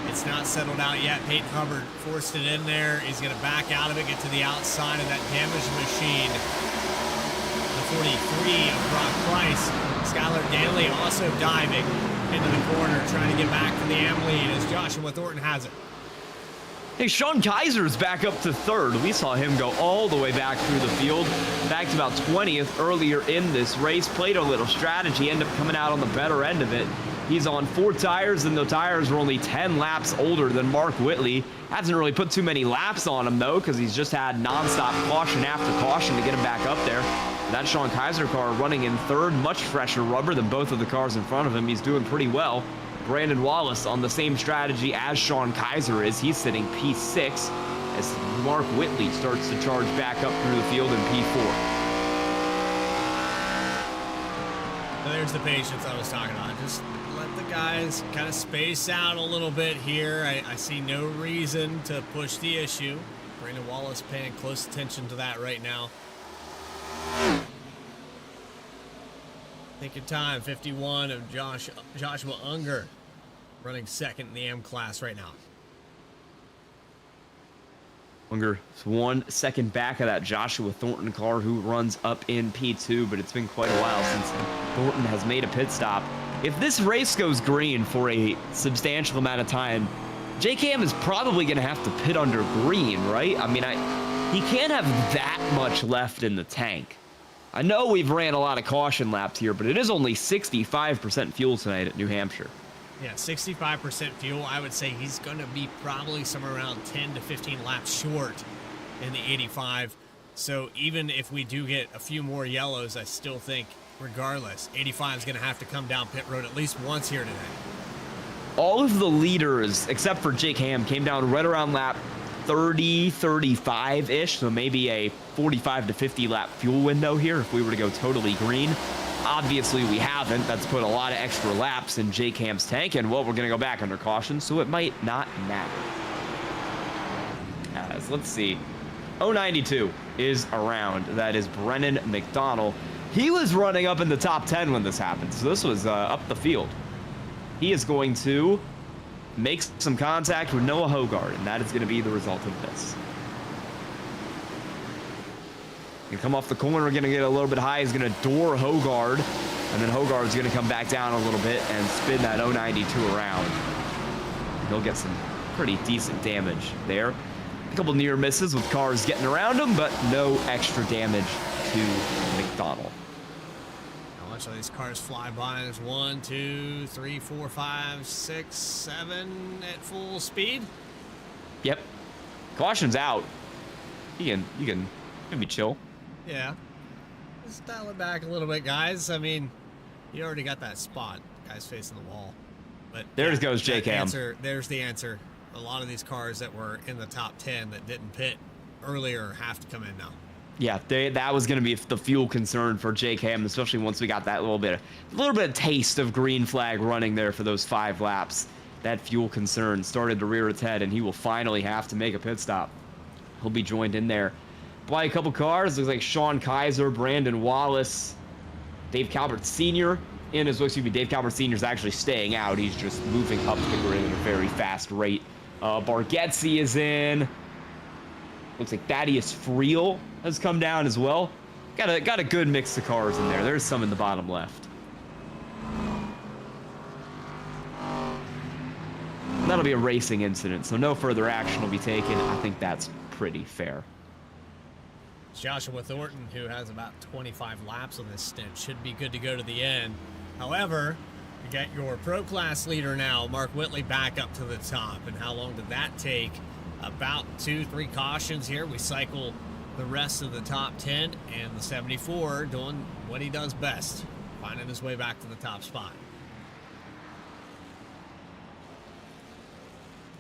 It's not settled out yet. Peyton Hubbard forced it in there. He's going to back out of it, get to the outside of that damaged machine. The 43 of Brock Price. Skylar Danley also diving into the corner, trying to get back to the AM lead as Joshua Thornton has it. Hey, Sean Kaiser's back up to 3rd. We saw him go all the way back through the field, back to about 20th earlier in this race. Played a little strategy, ended up coming out on the better end of it. He's on 4 tires, and the tires were only 10 laps older than Mark Whitley. Hasn't really put too many laps on him, though, because he's just had nonstop caution after caution to get him back up there. That Sean Kaiser car running in 3rd, much fresher rubber than both of the cars in front of him. He's doing pretty well. Brandon Wallace on the same strategy as Sean Kaiser is. He's sitting P6 as Mark Whitley starts to charge back up through the field in P4. There's the patience I was talking about. Just let the guys kind of space out a little bit here. I see no reason to push the issue. Brandon Wallace paying close attention to that right now. Take your time. 51 of Joshua Unger running 2nd in the M class right now. Unger is 1 second back of that Joshua Thornton car who runs up in P2, but it's been quite a while since Thornton has made a pit stop. If this race goes green for a substantial amount of time, Jake Ham is probably going to have to pit under green, right? I mean, he can't have that much left in the tank. I know we've ran a lot of caution laps here, but it is only 65% fuel tonight at New Hampshire. Yeah, 65% fuel. I would say he's going to be probably somewhere around 10 to 15 laps short in the 85. So even if we do get a few more yellows, I still think, regardless, 85 is going to have to come down pit road at least once here today. All of the leaders, except for Jake Ham, came down right around lap 30, 35-ish, so maybe a 45 to 50 lap fuel window here if we were to go totally green. Obviously, we haven't. That's put a lot of extra laps in Jake Ham's tank, and, well, we're going to go back under caution, so it might not matter. As, let's see. 092 is around. That is Brennan McDonald. He was running up in the top 10 when this happened, so this was up the field. He is going to make some contact with Noah Hogard, and that is going to be the result of this. Gonna come off the corner, gonna get a little bit high. He's gonna door Hogard, and then Hogard's gonna come back down a little bit and spin that 092 around. He'll get some pretty decent damage there. A couple near misses with cars getting around him, but no extra damage to McDonald. Now watch all these cars fly by. There's 1, 2, 3, 4, 5, 6, 7 at full speed. Yep. Caution's out. You can maybe chill. Yeah. Just dial it back a little bit, guys. I mean, you already got that spot. Guys facing the wall. But there goes Jake Ham. There's the answer. A lot of these cars that were in the top 10 that didn't pit earlier have to come in now. Yeah, that was going to be the fuel concern for Jake Ham, especially once we got that little bit of taste of green flag running there for those 5 laps. That fuel concern started to rear its head, and he will finally have to make a pit stop. He'll be joined in there by a couple cars. Looks like Sean Kaiser, Brandon Wallace, Dave Calvert Sr. Dave Calvert Sr. is actually staying out. He's just moving up the grid at a very fast rate. Bargetzi is in. Looks like Thaddeus Friel has come down as well. Got a good mix of cars in there. There's some in the bottom left. And that'll be a racing incident, so no further action will be taken. I think that's pretty fair. Joshua Thornton, who has about 25 laps on this stint, should be good to go to the end. However, you got your pro class leader now, Mark Whitley, back up to the top. And how long did that take? About 2-3 cautions here. We cycle the rest of the top 10, and the 74 doing what he does best, finding his way back to the top spot.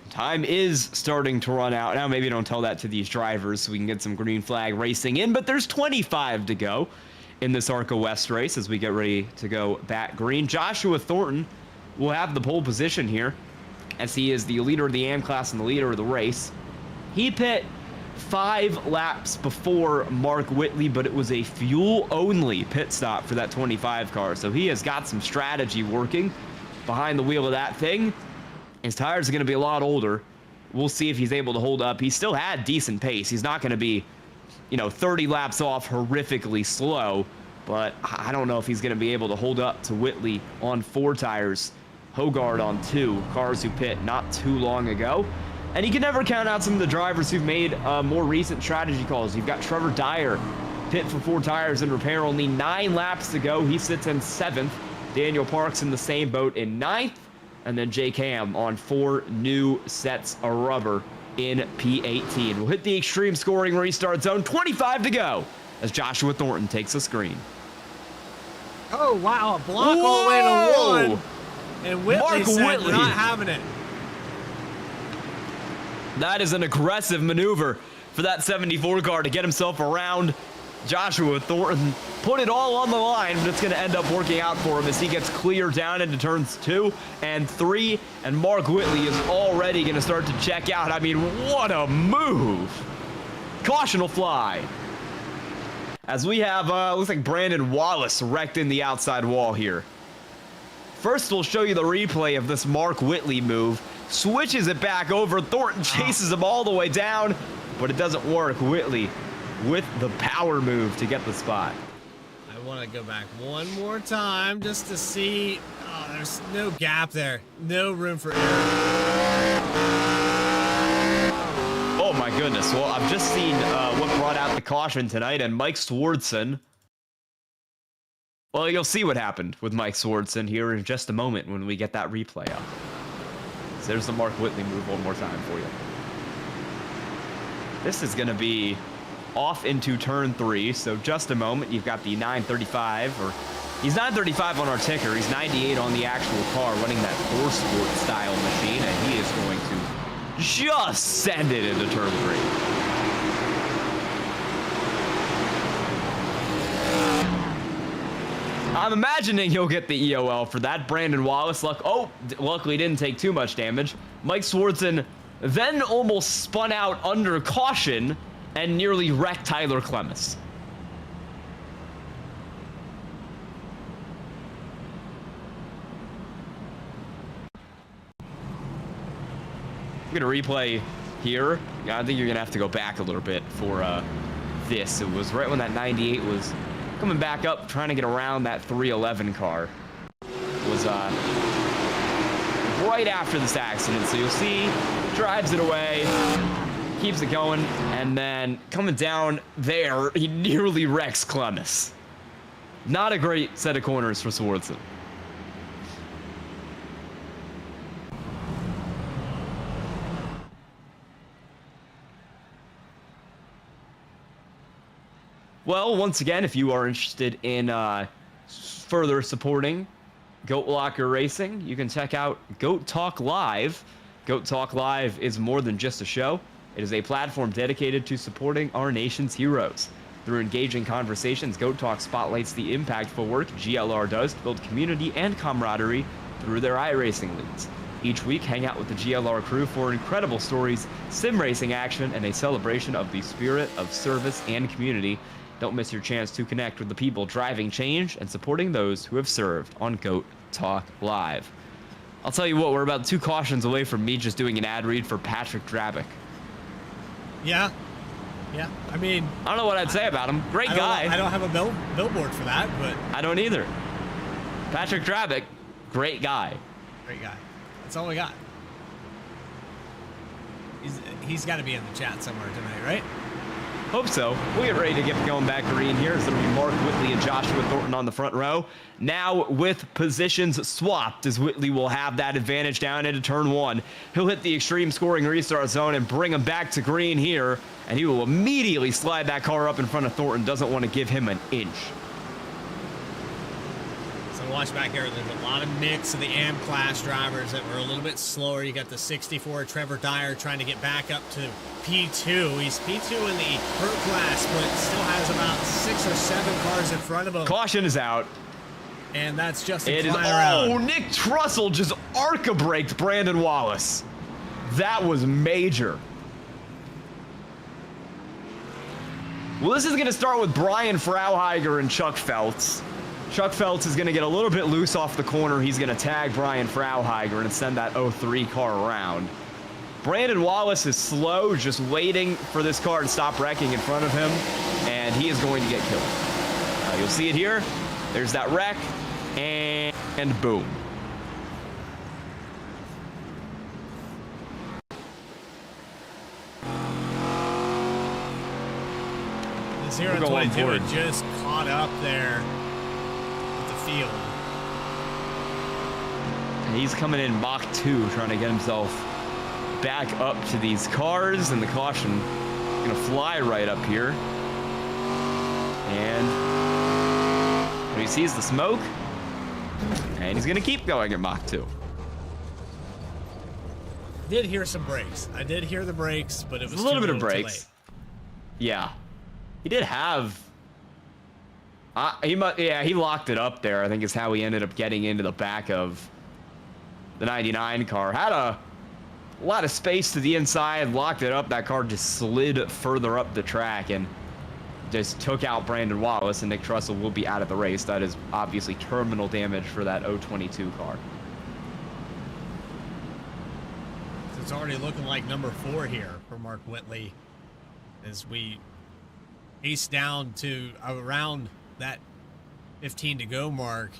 time is starting to run out. Now, maybe don't tell that to these drivers so we can get some green flag racing in, but there's 25 to go in this ARCA West race as we get ready to go back green. Joshua Thornton will have the pole position here as he is the leader of the AM class and the leader of the race. He pit 5 laps before Mark Whitley, but it was a fuel-only pit stop for that 25 car, so he has got some strategy working behind the wheel of that thing. His tires are going to be a lot older. We'll see if he's able to hold up. He still had decent pace. He's not going to be, 30 laps off horrifically slow, but I don't know if he's going to be able to hold up to Whitley on 4 tires, Hogard on 2, cars who pit not too long ago. And you can never count out some of the drivers who've made more recent strategy calls. You've got Trevor Dyer, pit for 4 tires and repair, only 9 laps to go. He sits in 7th. Daniel Parks in the same boat in 9th. And then Jake Ham on 4 new sets of rubber in P18. We'll hit the extreme scoring restart zone. 25 to go as Joshua Thornton takes a screen. Oh, wow. A block all the way to 1. And Whitley said not having it. That is an aggressive maneuver for that 74 car to get himself around Joshua Thornton. Put it all on the line, but it's going to end up working out for him as he gets clear down into turns 2 and 3. And Mark Whitley is already going to start to check out. I mean, what a move. Caution will fly. As we have, looks like Brandon Wallace wrecked in the outside wall here. First, we'll show you the replay of this Mark Whitley move. Switches it back over. Thornton chases him all the way down, but it doesn't work. Whitley with the power move to get the spot. I want to go back one more time just to see. Oh, there's no gap there. No room for error. Oh my goodness. Well, I've just seen what brought out the caution tonight, and Mike Swardson. Well, you'll see what happened with Mike Swardson here in just a moment when we get that replay up. So there's the Mark Whitley move one more time for you. This is going to be off into turn 3, so just a moment. You've got the 935, or he's 935 on our ticker. He's 98 on the actual car, running that 4-sport style machine, and he is going to just send it into turn 3. I'm imagining he'll get the EOL for that. Brandon Wallace, luckily didn't take too much damage. Mike Swardson then almost spun out under caution and nearly wrecked Tyler Clemis. I'm going to replay here. I think you're going to have to go back a little bit for this. It was right when that 98 was coming back up, trying to get around that 311 car. It was right after this accident. So you'll see, drives it away, keeps it going, and then coming down there, he nearly wrecks Clemis. Not a great set of corners for Swardson. Well, once again, if you are interested in further supporting Goat Locker Racing, you can check out Goat Talk Live. Goat Talk Live is more than just a show. It is a platform dedicated to supporting our nation's heroes. Through engaging conversations, Goat Talk spotlights the impactful work GLR does to build community and camaraderie through their iRacing leagues. Each week, hang out with the GLR crew for incredible stories, sim racing action, and a celebration of the spirit of service and community. Don't miss your chance to connect with the people driving change and supporting those who have served on Goat Talk Live. I'll tell you what, we're about 2 cautions away from me just doing an ad read for Patrick Drabick. Yeah. I mean, I don't know what I'd say about him. Great guy. I don't have a billboard for that, but I don't either. Patrick Drabick, great guy. Great guy. That's all we got. He's got to be in the chat somewhere tonight, right? Hope so. We'll get ready to get going back green here. It's going to be Mark Whitley and Joshua Thornton on the front row. Now with positions swapped, as Whitley will have that advantage down into turn 1. He'll hit the extreme scoring restart zone and bring him back to green here. And he will immediately slide that car up in front of Thornton. Doesn't want to give him an inch. So you watch back there, there's a lot of mix of the AM class drivers that were a little bit slower. You got the 64 Trevor Dyer trying to get back up to P2. He's P2 in the Pro class, but still has about 6 or 7 cars in front of him. Caution is out. And that's just It is. Oh, Nick Trussell just ARCA braked Brandon Wallace. That was major. Well, this is going to start with Brian Frauheiger and Chuck Feltz. Chuck Feltz is going to get a little bit loose off the corner. He's going to tag Brian Frauheiger and send that 03 car around. Brandon Wallace is slow, just waiting for this car to stop wrecking in front of him, and he is going to get killed. You'll see it here. There's that wreck, and boom. The 0-22 had just caught up there with the field. He's coming in Mach 2, trying to get himself back up to these cars, and the caution going to fly right up here. And he sees the smoke, and he's going to keep going at Mach 2. I did hear some brakes. I did hear the brakes, but it was a little bit of too brakes. late. Yeah. He did have... he locked it up there, I think is how he ended up getting into the back of the 99 car. Had a lot of space to the inside, locked it up. That car just slid further up the track and just took out Brandon Wallace, and Nick Trussell will be out of the race. That is obviously terminal damage for that 022 car. So it's already looking like number 4 here for Mark Whitley as we ace down to around that 15 to go mark.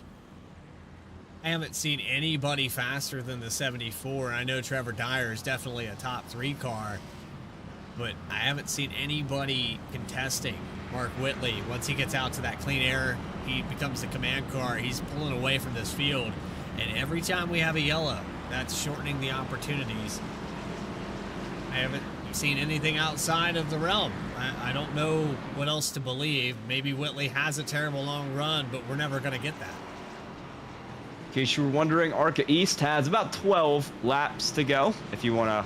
I haven't seen anybody faster than the 74. I know Trevor Dyer is definitely a top 3 car, but I haven't seen anybody contesting Mark Whitley. Once he gets out to that clean air, he becomes the command car. He's pulling away from this field, and every time we have a yellow, that's shortening the opportunities. I haven't seen anything outside of the realm. I don't know what else to believe. Maybe Whitley has a terrible long run, but we're never going to get that. In case you were wondering, ARCA East has about 12 laps to go. If you want to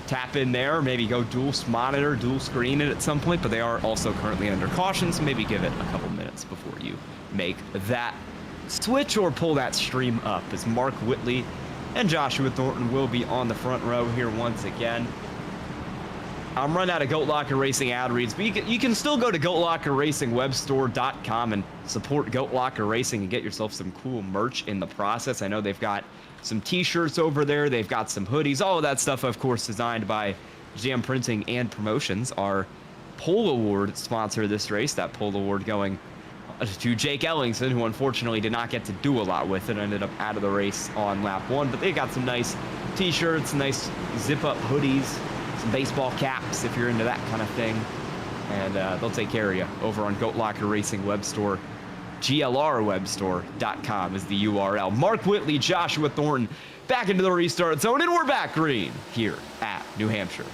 tap in there, maybe go dual monitor, dual screen it at some point, but they are also currently under caution, so maybe give it a couple minutes before you make that switch or pull that stream up, as Mark Whitley and Joshua Thornton will be on the front row here once again. I'm running out of Goat Locker Racing ad reads, but you can still go to GoatLockerRacingWebstore.com and support Goat Locker Racing and get yourself some cool merch in the process. I know they've got some t-shirts over there. They've got some hoodies. All of that stuff, of course, designed by Jam Printing and Promotions. Our Pole Award sponsor this race. That Pole Award going to Jake Ellingson, who unfortunately did not get to do a lot with it. Ended up out of the race on lap 1. But they got some nice t-shirts, nice zip-up hoodies, some baseball caps if you're into that kind of thing. And they'll take care of you over on Goat Locker Racing Web Store. GLRwebstore.com is the URL. Mark Whitley, Joshua Thornton back into the restart zone, and we're back green here at New Hampshire.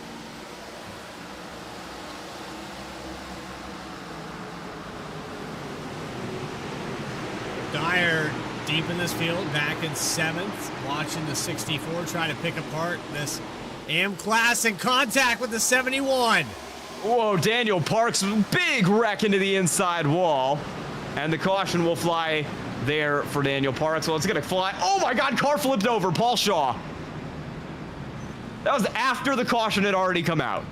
Dyer deep in this field, back in 7th, watching the 64 try to pick apart this AM class in contact with the 71. Whoa, Daniel Parks, big wreck into the inside wall. And the caution will fly there for Daniel Parks. Well, it's going to fly. Oh, my God, car flipped over. Paul Shaw. That was after the caution had already come out.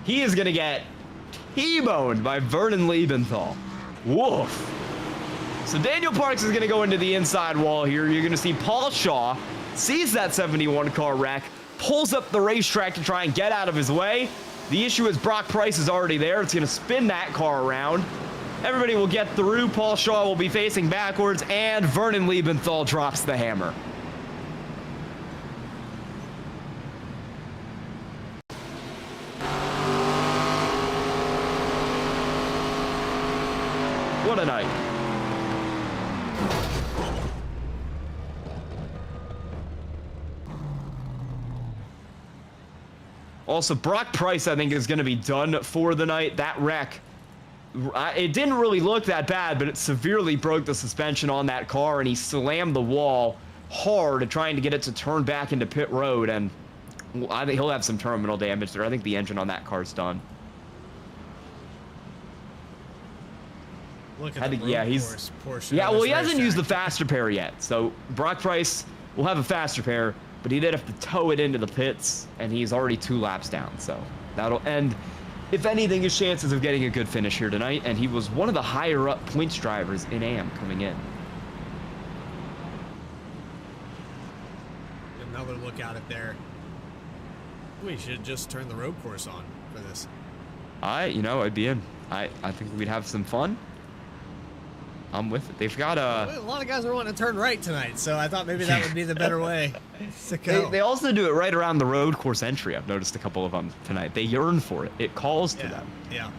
He is going to get T-boned by Vernon Liebenthal. Woof. So Daniel Parks is going to go into the inside wall here. You're going to see Paul Shaw sees that 71 car wreck, pulls up the racetrack to try and get out of his way. The issue is Brock Price is already there. It's going to spin that car around. Everybody will get through. Paul Shaw will be facing backwards, and Vernon Liebenthal drops the hammer. What a night. Also, Brock Price, I think, is going to be done for the night. That wreck It didn't really look that bad, but it severely broke the suspension on that car, and he slammed the wall hard trying to get it to turn back into pit road, and I think he'll have some terminal damage there. I think the engine on that car's done. Look at the road course portion. Yeah, of well, this he hasn't racetrack. used the fast repair yet, so Brock Price will have a fast repair, but he did have to tow it into the pits, and he's already 2 laps down, so that'll end, if anything, his chances of getting a good finish here tonight, and he was one of the higher-up points drivers in AM coming in. Another look at it there. We should just turn the road course on for this. I'd be in. I think we'd have some fun. I'm with it. They've got a lot of guys are wanting to turn right tonight, so I thought maybe that would be the better way to go. They also do it right around the road course entry. I've noticed a couple of them tonight. They yearn for it. It calls to them. Yeah.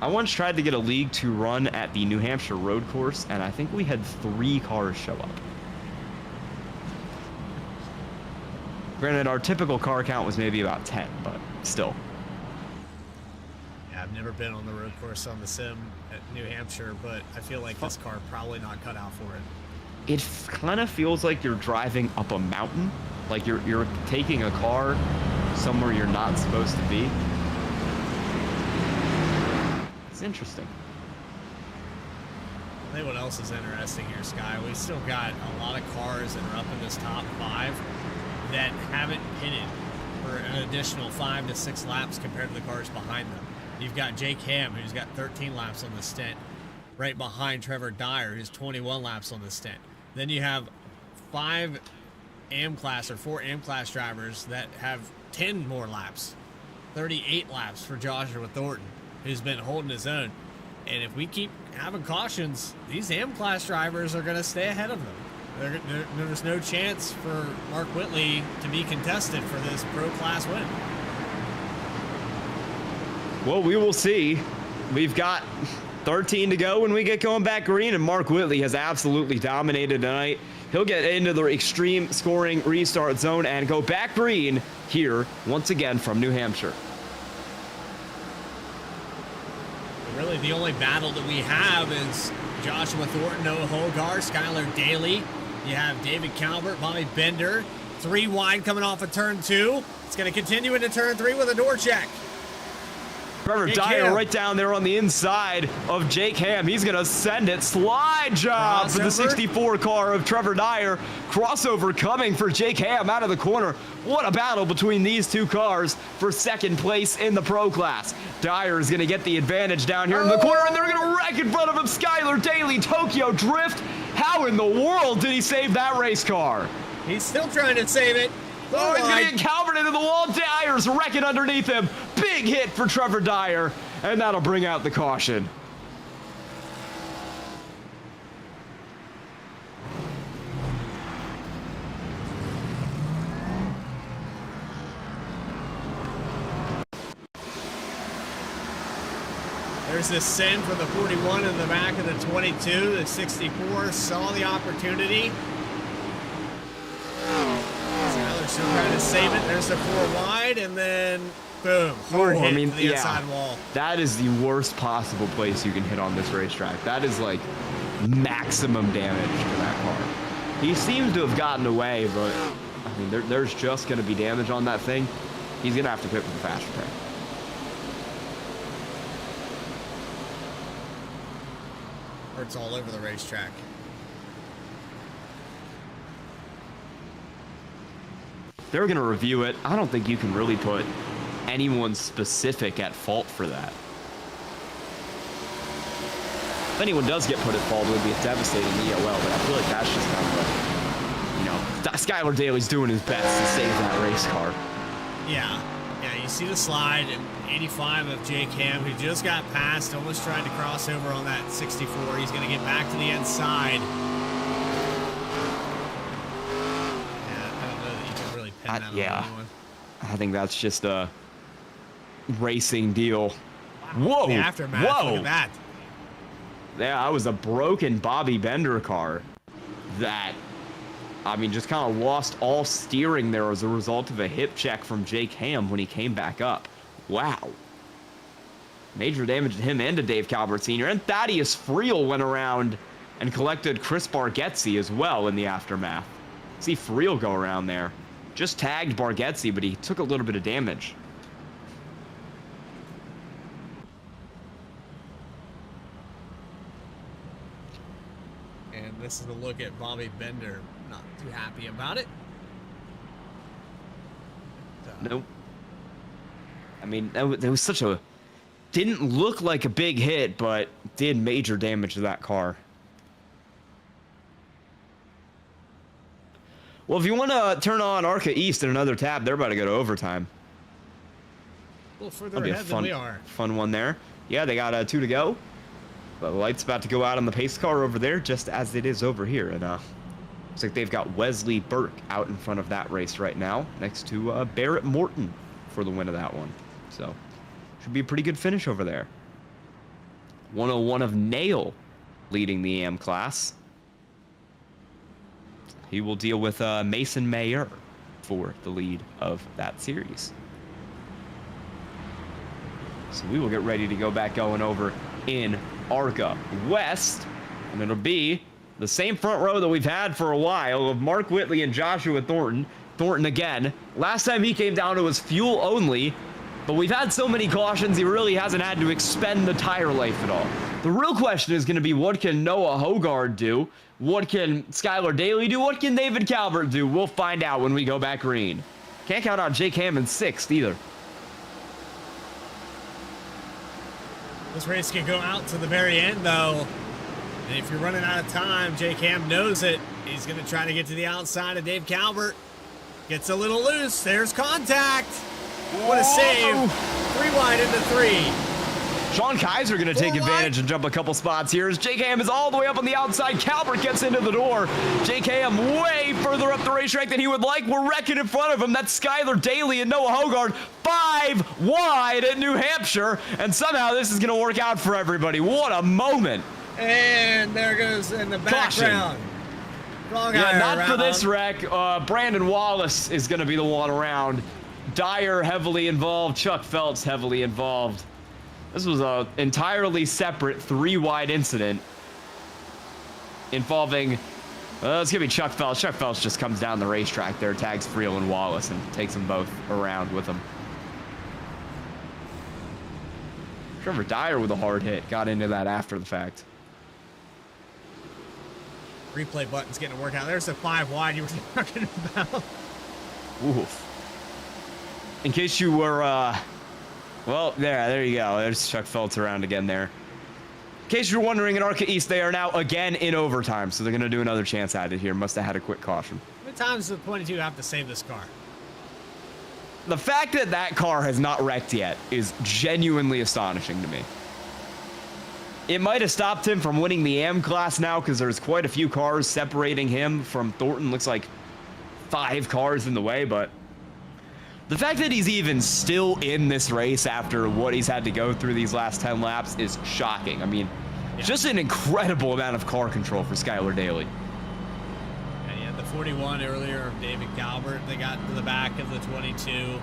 I once tried to get a League 2 run at the New Hampshire road course, and I think we had 3 cars show up. Granted, our typical car count was maybe about 10, but still. Yeah, I've never been on the road course on the sim at New Hampshire, but I feel like this car probably not cut out for it. It kind of feels like you're driving up a mountain, like you're taking a car somewhere you're not supposed to be. It's interesting. I think what else is interesting here, Sky, we've still got a lot of cars that are up in this top 5 that haven't pitted for an additional 5 to 6 laps compared to the cars behind them. You've got Jake Ham, who's got 13 laps on the stint, right behind Trevor Dyer, who's 21 laps on the stint. Then you have 4 AM class drivers that have 10 more laps, 38 laps for Joshua Thornton, who's been holding his own. And if we keep having cautions, these AM class drivers are going to stay ahead of them. There's no chance for Mark Whitley to be contested for this pro class win. Well, we will see. We've got 13 to go when we get going back green, and Mark Whitley has absolutely dominated tonight. He'll get into the extreme scoring restart zone and go back green here once again from New Hampshire. Really, the only battle that we have is Joshua Thornton, Noah Holgar, Skylar Daly. You have David Calvert, Bobby Bender. 3 wide coming off of turn 2. It's going to continue into turn 3 with a door check. Trevor Dyer right down there on the inside of Jake Ham. He's going to send it. Slide job for the 64 car of Trevor Dyer. Crossover coming for Jake Ham out of the corner. What a battle between these 2 cars for second place in the pro class. Dyer is going to get the advantage down here in the corner, and they're going to wreck in front of him. Skylar Daly, Tokyo Drift. How in the world did he save that race car? He's still trying to save it. Oh, he's going to get Calvert into the wall. Dyer's wrecking underneath him. Big hit for Trevor Dyer, and that'll bring out the caution. There's this send for the 41 in the back of the 22. The 64 saw the opportunity. Skyler's still trying to save it. There's the 4 wide, and then boom, hard hit to the inside wall. That is the worst possible place you can hit on this racetrack. That is like maximum damage to that car. He seems to have gotten away, but I mean, there's just going to be damage on that thing. He's going to have to pit with the fast repair. Hurts all over the racetrack. They're going to review it. I don't think you can really put anyone specific at fault for that. If anyone does get put at fault, it would be a devastating EOL, but I feel like that's just kind of like, Skylar Daly's doing his best to save that race car. Yeah, you see the slide, and 85 of Jake Ham, who just got past, almost tried to cross over on that 64. He's going to get back to the inside. I think that's just a racing deal. Whoa! The aftermath. Whoa! Look at that. Yeah, that was a broken Bobby Bender car that, I mean, just kind of lost all steering there as a result of a hip check from Jake Ham when he came back up. Wow. Major damage to him and to Dave Calvert Sr. And Thaddeus Friel went around and collected Chris Bargetzi as well in the aftermath. See Friel go around there. Just tagged Bargetzi, but he took a little bit of damage. And this is a look at Bobby Bender. Not too happy about it. Nope. I mean, that was such a... Didn't look like a big hit, but did major damage to that car. Well, if you want to turn on ARCA East in another tab, they're about to go to overtime. A little further ahead than we are. Fun one there. Yeah, they got 2 to go. But the light's about to go out on the pace car over there, just as it is over here. And looks like they've got Wesley Burke out in front of that race right now, next to Barrett Morton for the win of that one. So, should be a pretty good finish over there. 101 of Nail leading the AM class. He will deal with Mason Mayer for the lead of that series. So we will get ready to go back going over in ARCA West, and it'll be the same front row that we've had for a while of Mark Whitley and Joshua Thornton. Thornton again. Last time he came down, it was fuel only, but we've had so many cautions, he really hasn't had to expend the tire life at all. The real question is going to be, what can Noah Hogard do? What can Skylar Daly do? What can David Calvert do? We'll find out when we go back green. Can't count out Jake Hammond 6th either. This race can go out to the very end, though. And if you're running out of time, Jake Ham knows it. He's going to try to get to the outside of Dave Calvert. Gets a little loose. There's contact. What a save. 3 wide into 3. Sean Kaiser going to take advantage and jump a couple spots here as Jake Ham is all the way up on the outside. Calvert gets into the door. Jake Ham way further up the racetrack than he would like. We're wrecking in front of him. That's Skylar Daly and Noah Hogard 5 wide at New Hampshire. And somehow this is going to work out for everybody. What a moment. And there goes in the background. Yeah, not for this wreck. Brandon Wallace is going to be the one around. Dyer heavily involved. Chuck Phelps heavily involved. This was an entirely separate 3 wide incident involving, it's going to be Chuck Phelps. Chuck Phelps just comes down the racetrack there, tags Friel and Wallace, and takes them both around with him. Trevor Dyer with a hard hit. Got into that after the fact. Replay button's getting to work out. There's the 5 wide you were talking about. Oof. In case you were, well, there you go. There's Chuck Phelps around again there. In case you're wondering, in ARCA East, they are now again in overtime, so they're going to do another chance at it here. Must have had a quick caution. How many times does the 22 have to save this car? The fact that that car has not wrecked yet is genuinely astonishing to me. It might have stopped him from winning the AM class now because there's quite a few cars separating him from Thornton. Looks like 5 cars in the way, but the fact that he's even still in this race after what he's had to go through these last 10 laps is shocking. I mean, just an incredible amount of car control for Skylar Daly. And you had the 41 earlier of David Calvert. They got to the back of the 22.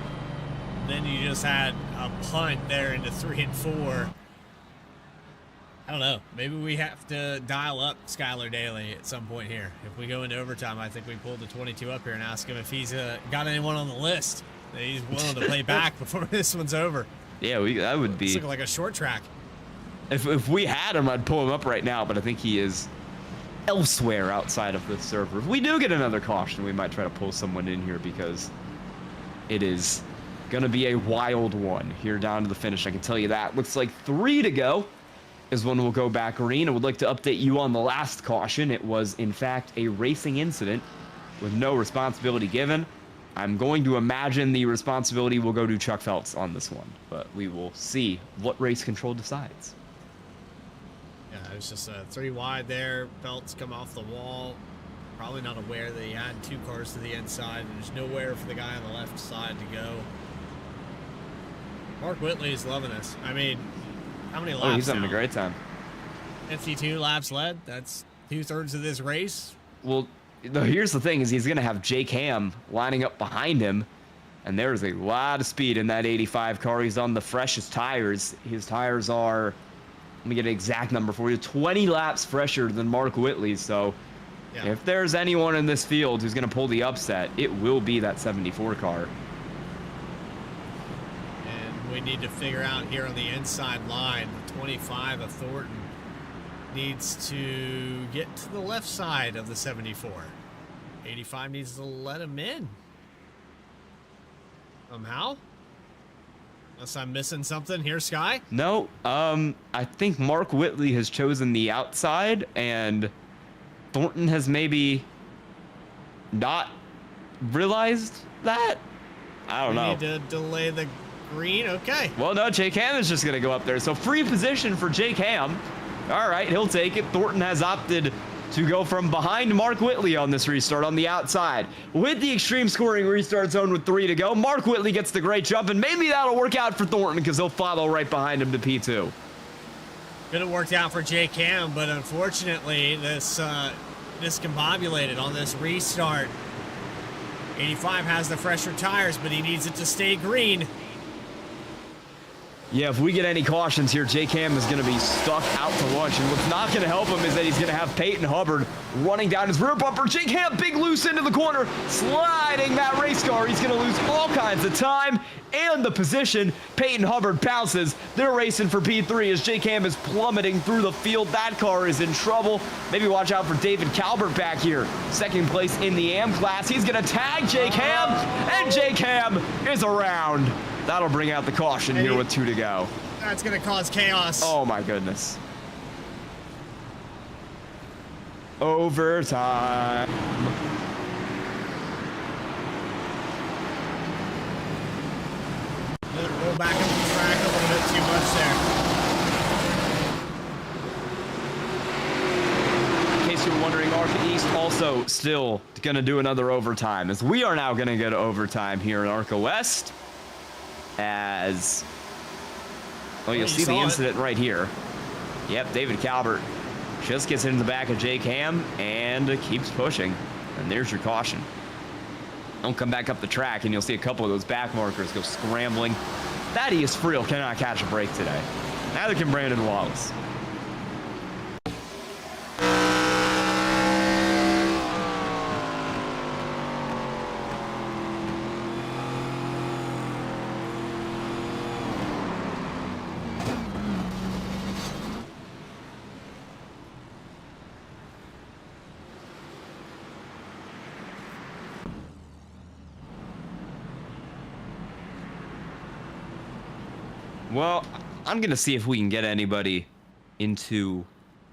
Then you just had a punt there into 3 and 4. I don't know. Maybe we have to dial up Skylar Daly at some point here. If we go into overtime, I think we pull the 22 up here and ask him if he's got anyone on the list that he's willing to play back before this one's over. Yeah, that would be. It's looking like a short track. If we had him, I'd pull him up right now, but I think he is elsewhere outside of the server. If we do get another caution, we might try to pull someone in here because it is going to be a wild one here down to the finish. I can tell you that. Looks like 3 to go is when we'll go back green. I would like to update you on the last caution. It was, in fact, a racing incident with no responsibility given. I'm going to imagine the responsibility will go to Chuck Phelps on this one, but we will see what race control decides. Yeah, it was just a 3 wide there. Phelps come off the wall. Probably not aware that he had 2 cars to the inside. There's nowhere for the guy on the left side to go. Mark Whitley is loving this. I mean, how many laps? Oh, he's having now? a great time. 52 laps led. That's 2/3 of this race. Well, here's the thing: is he's going to have Jake Ham lining up behind him, And there's a lot of speed in that 85 car. He's on the freshest tires. His tires are, let me get an exact number for you, 20 laps fresher than Mark Whitley. So if there's anyone in this field who's going to pull the upset, it will be that 74 car. And we need to figure out here on the inside line, the 25 of Thornton needs to get to the left side of the 74. 85 needs to let him in. Somehow? Unless I'm missing something here, Sky? No, I think Mark Whitley has chosen the outside, and Thornton has maybe not realized that. I don't know. We need to delay the green. Okay. Well, no, Jake Ham is just going to go up there. So free position for Jake Ham. All right, he'll take it. Thornton has opted to go from behind Mark Whitley on this restart on the outside. With the extreme scoring restart zone with 3 to go, Mark Whitley gets the great jump, and maybe that'll work out for Thornton because he'll follow right behind him to P2. Could have worked out for Jake Ham, but unfortunately, this discombobulated on this restart. 85 has the fresher tires, but he needs it to stay green. Yeah, if we get any cautions here, Jake Ham is going to be stuck out to lunch. And what's not going to help him is that he's going to have Peyton Hubbard running down his rear bumper. Jake Ham, big loose into the corner, sliding that race car. He's going to lose all kinds of time and the position. Peyton Hubbard bounces. They're racing for P3 as Jake Ham is plummeting through the field. That car is in trouble. Maybe watch out for David Calvert back here. Second place in the AM class. He's going to tag Jake Ham, and Jake Ham is around. That'll bring out the caution here with 2 to go. That's going to cause chaos. Oh, my goodness. Overtime. Roll back up the track a little bit too much there. In case you're wondering, ARCA East also still going to do another overtime, as we are now going to go to overtime here in ARCA West. As you'll see the incident right here. Yep, David Calvert just gets into the back of Jake Ham and keeps pushing. And there's your caution. Don't come back up the track, and you'll see a couple of those back markers go scrambling. Thaddeus Friel cannot catch a break today. Neither can Brandon Wallace. Well, I'm going to see if we can get anybody into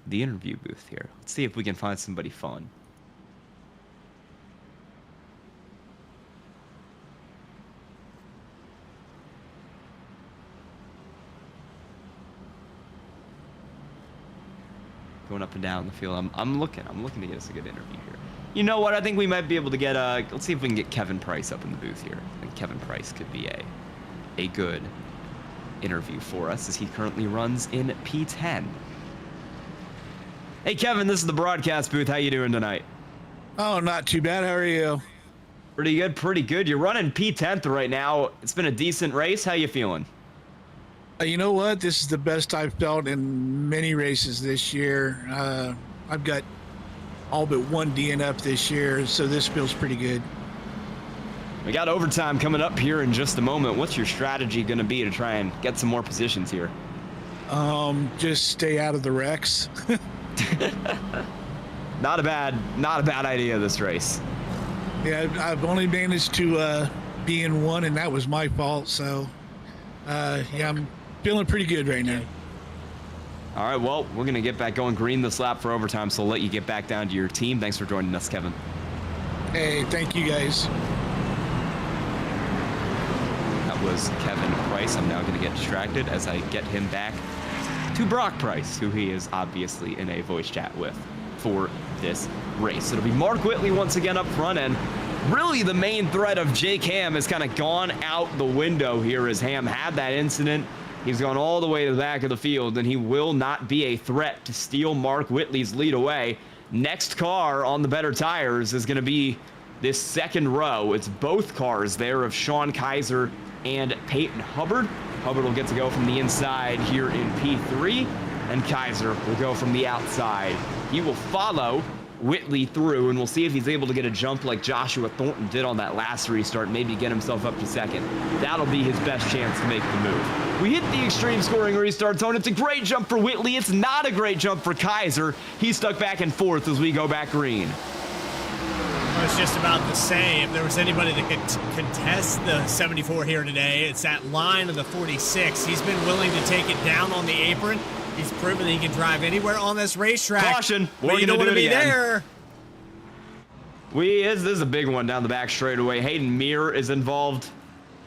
the interview booth here. Let's see if we can find somebody fun. Going up and down the field. I'm looking to get us a good interview here. You know what? I think we might be able to get let's see if we can get Kevin Price up in the booth here. I think Kevin Price could be a good interview for us as he currently runs in P10. Hey Kevin, this is the broadcast booth. How you doing tonight? Oh, not too bad. How are you? Pretty good, pretty good. You're running P10th right now. It's been a decent race. How you feeling? You know what? This is the best I've felt in many races this year. I've got all but one DNF this year, so this feels pretty good. We got overtime coming up here in just a moment. What's your strategy going to be to try and get some more positions here? Just stay out of the wrecks. Not a bad idea this race. Yeah, I've only managed to be in one, and that was my fault. So, yeah, I'm feeling pretty good right now. All right, well, we're going to get back going green this lap for overtime, so I'll let you get back down to your team. Thanks for joining us, Kevin. Hey, thank you, guys. That was Kevin Price. I'm now going to get distracted as I get him back to Brock Price, who he is obviously in a voice chat with for this race. It'll be Mark Whitley once again up front, and really the main threat of Jake Ham has kind of gone out the window here as Ham had that incident. He's gone all the way to the back of the field, and he will not be a threat to steal Mark Whitley's lead away. Next car on the better tires is going to be this second row. It's both cars there of Sean Kaiser and Peyton Hubbard. Hubbard will get to go from the inside here in P3, and Kaiser will go from the outside. He will follow Whitley through, and we'll see if he's able to get a jump like Joshua Thornton did on that last restart, maybe get himself up to second. That'll be his best chance to make the move. We hit the extreme scoring restart zone. It's a great jump for Whitley. It's not a great jump for Kaiser. He's stuck back and forth as we go back green. I was just about to say, if there was anybody that could contest the 74 here today, it's that line of the 46. He's been willing to take it down on the apron. He's proven that he can drive anywhere on this racetrack. Caution. We're going to be there. This is a big one down the back straightaway. Hayden Muir is involved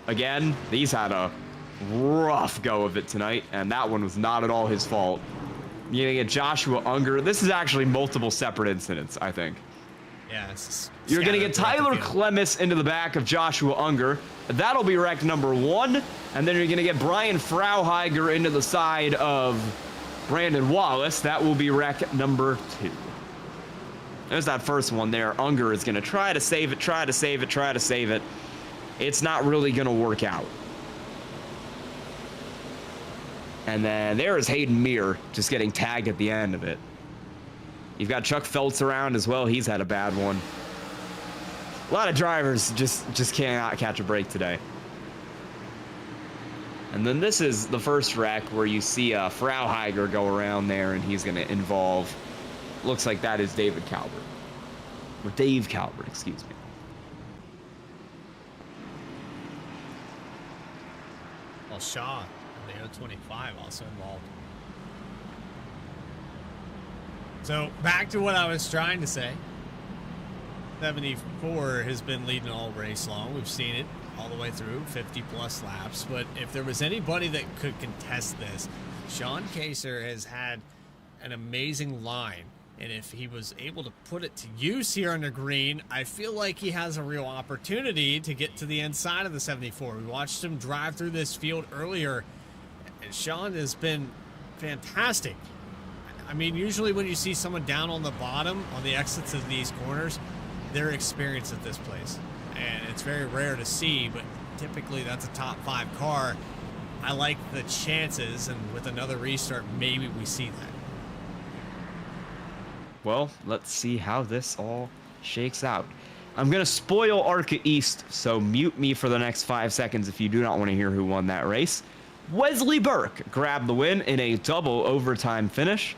again. He's had a rough go of it tonight, and that one was not at all his fault. You're going to get Joshua Unger. This is actually multiple separate incidents, I think. Yeah, you're going to get Tyler Clemis into the back of Joshua Unger. That'll be wreck number 1. And then you're going to get Brian Frauheiger into the side of Brandon Wallace. That will be wreck number 2. There's that first one there. Unger is going to try to save it. It's not really going to work out. And then there is Hayden Muir just getting tagged at the end of it. You've got Chuck Feltz around as well. He's had a bad one. A lot of drivers just cannot catch a break today. And then this is the first wreck where you see Frauheiger go around there, and he's going to involve, looks like that is David Calvert. Or Dave Calvert, excuse me. Well, Shaw, the 025, also involved. So, back to what I was trying to say. 74 has been leading all race long. We've seen it all the way through, 50-plus laps. But if there was anybody that could contest this, Sean Kaiser has had an amazing line. And if he was able to put it to use here on the green, I feel like he has a real opportunity to get to the inside of the 74. We watched him drive through this field earlier, and Sean has been fantastic. I mean, usually when you see someone down on the bottom, on the exits of these corners, they're experienced at this place. And it's very rare to see, but typically that's a top 5 car. I like the chances, and with another restart, maybe we see that. Well, let's see how this all shakes out. I'm going to spoil ARCA East, so mute me for the next 5 seconds if you do not want to hear who won that race. Wesley Burke grabbed the win in a double overtime finish.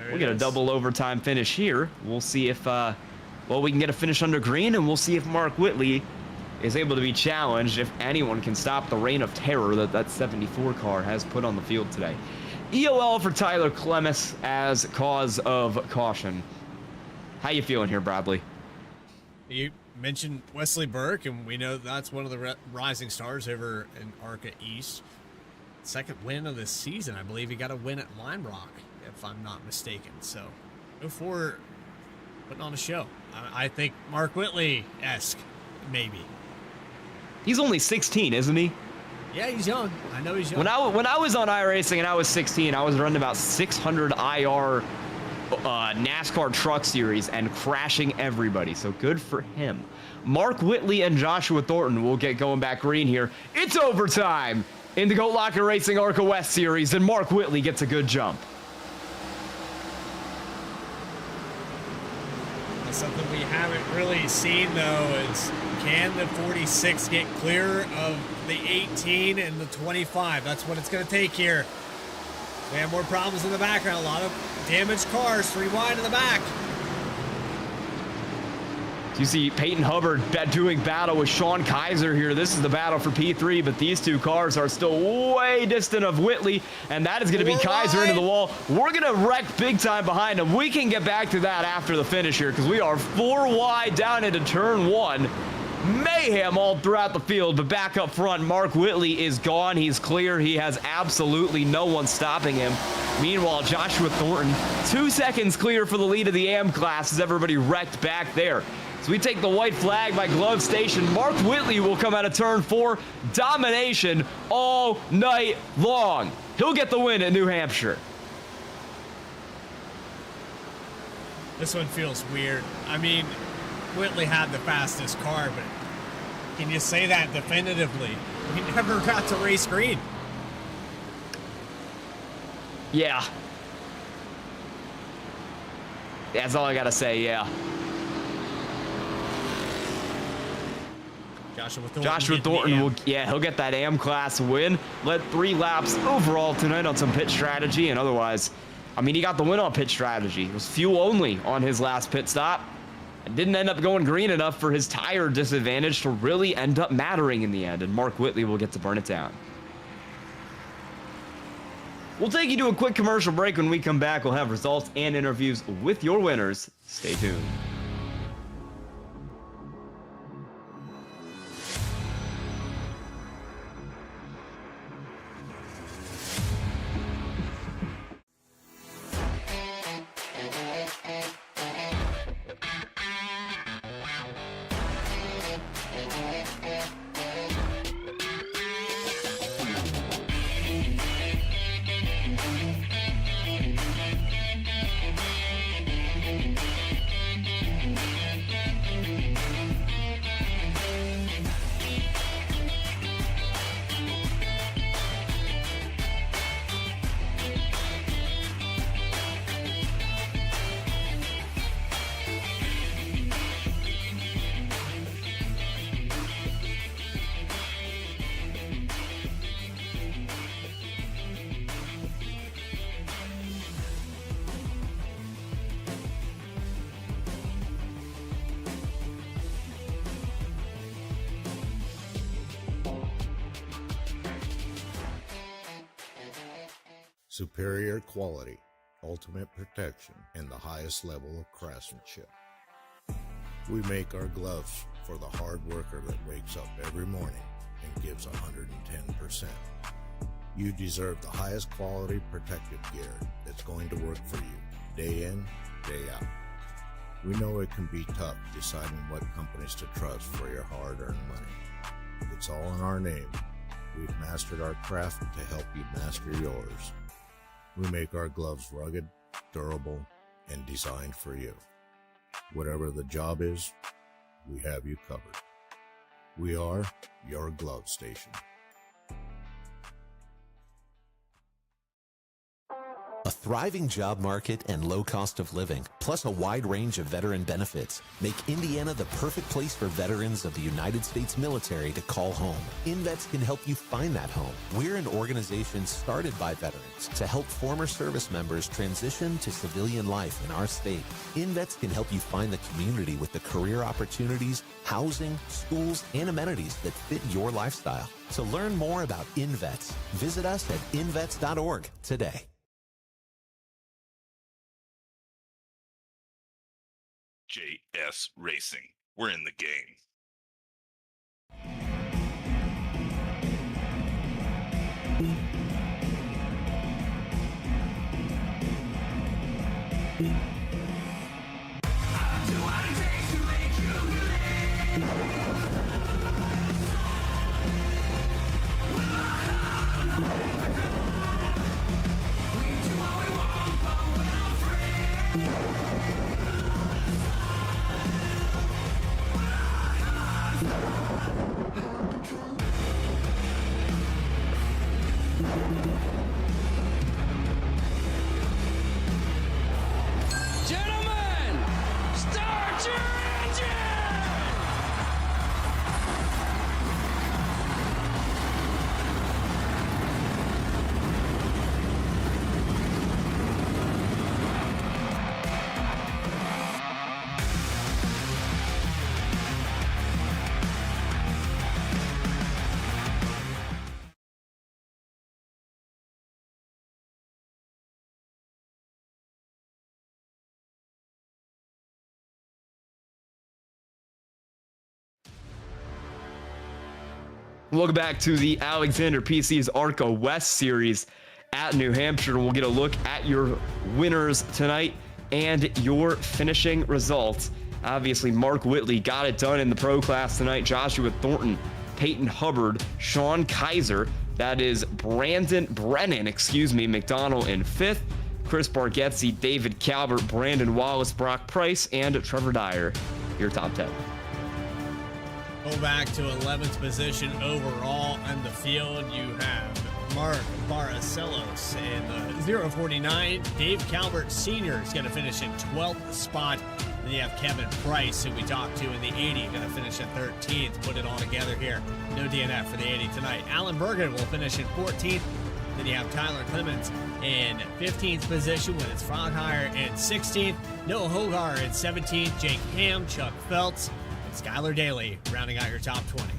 We'll get a double overtime finish here. We'll see if, we can get a finish under green, and we'll see if Mark Whitley is able to be challenged, if anyone can stop the reign of terror that 74 car has put on the field today. EOL for Tyler Clemis as cause of caution. How you feeling here, Bradley? You mentioned Wesley Burke, and we know that's one of the rising stars over in ARCA East. Second win of the season. I believe he got a win at Lime Rock, if I'm not mistaken. So, go for putting on a show. I think Mark Whitley-esque, maybe. He's only 16, isn't he? Yeah, he's young. I know he's young. When I was on iRacing and I was 16, I was running about 600 IR NASCAR Truck Series and crashing everybody. So good for him. Mark Whitley and Joshua Thornton will get going back green here. It's overtime in the Goat Locker Racing ARCA West Series, and Mark Whitley gets a good jump. Something we haven't really seen, though, is can the 46 get clear of the 18 and the 25? That's what it's going to take here. We have more problems in the background. A lot of damaged cars, 3 wide in the back. You see Peyton Hubbard doing battle with Sean Kaiser here. This is the battle for P3, but these 2 cars are still way distant of Whitley, and that is going to be Kaiser into the wall. We're going to wreck big time behind him. We can get back to that after the finish here, because we are 4 wide down into turn 1. Mayhem all throughout the field, but back up front, Mark Whitley is gone. He's clear. He has absolutely no one stopping him. Meanwhile, Joshua Thornton, 2 seconds clear for the lead of the AM class as everybody wrecked back there. So we take the white flag by Glove Station. Mark Whitley will come out of turn 4. Domination all night long. He'll get the win at New Hampshire. This one feels weird. I mean, Whitley had the fastest car, but can you say that definitively? He never got to race green. Yeah. That's all I gotta say, yeah. Joshua Thornton will, he'll get that AM class win. Led 3 laps overall tonight on some pit strategy, and otherwise, I mean, he got the win on pit strategy. It was fuel only on his last pit stop. And didn't end up going green enough for his tire disadvantage to really end up mattering in the end, and Mark Whitley will get to burn it down. We'll take you to a quick commercial break. When we come back, we'll have results and interviews with your winners. Stay tuned. Superior quality, ultimate protection, and the highest level of craftsmanship. We make our gloves for the hard worker that wakes up every morning and gives 110%. You deserve the highest quality protective gear that's going to work for you, day in, day out. We know it can be tough deciding what companies to trust for your hard-earned money. It's all in our name. We've mastered our craft to help you master yours. We make our gloves rugged, durable, and designed for you. Whatever the job is, we have you covered. We are your glove station. A thriving job market and low cost of living, plus a wide range of veteran benefits, make Indiana the perfect place for veterans of the United States military to call home. InVets can help you find that home. We're an organization started by veterans to help former service members transition to civilian life in our state. InVets can help you find the community with the career opportunities, housing, schools, and amenities that fit your lifestyle. To learn more about InVets, visit us at invets.org today. JS Racing. We're in the game. Gentlemen, start your engine! Welcome back to the Alexander PC's ARCA West Series at New Hampshire. We'll get a look at your winners tonight and your finishing results. Obviously, Mark Whitley got it done in the pro class tonight. Joshua Thornton, Peyton Hubbard, Sean Kaiser. That is Brennan McDonald in 5th. Chris Bargetzi, David Calvert, Brandon Wallace, Brock Price, and Trevor Dyer your top 10. Go back to 11th position overall on the field. You have Mark Baracelos in 049. Dave Calvert Sr. is going to finish in 12th spot. Then you have Kevin Price, who we talked to in the 80, going to finish in 13th. Put it all together here. No DNF for the 80 tonight. Alan Bergen will finish in 14th. Then you have Tyler Clemens in 15th position with his Froghire in 16th. Noah Hogar in 17th. Jake Ham, Chuck Feltz, and Skylar Daly rounding out your top 20.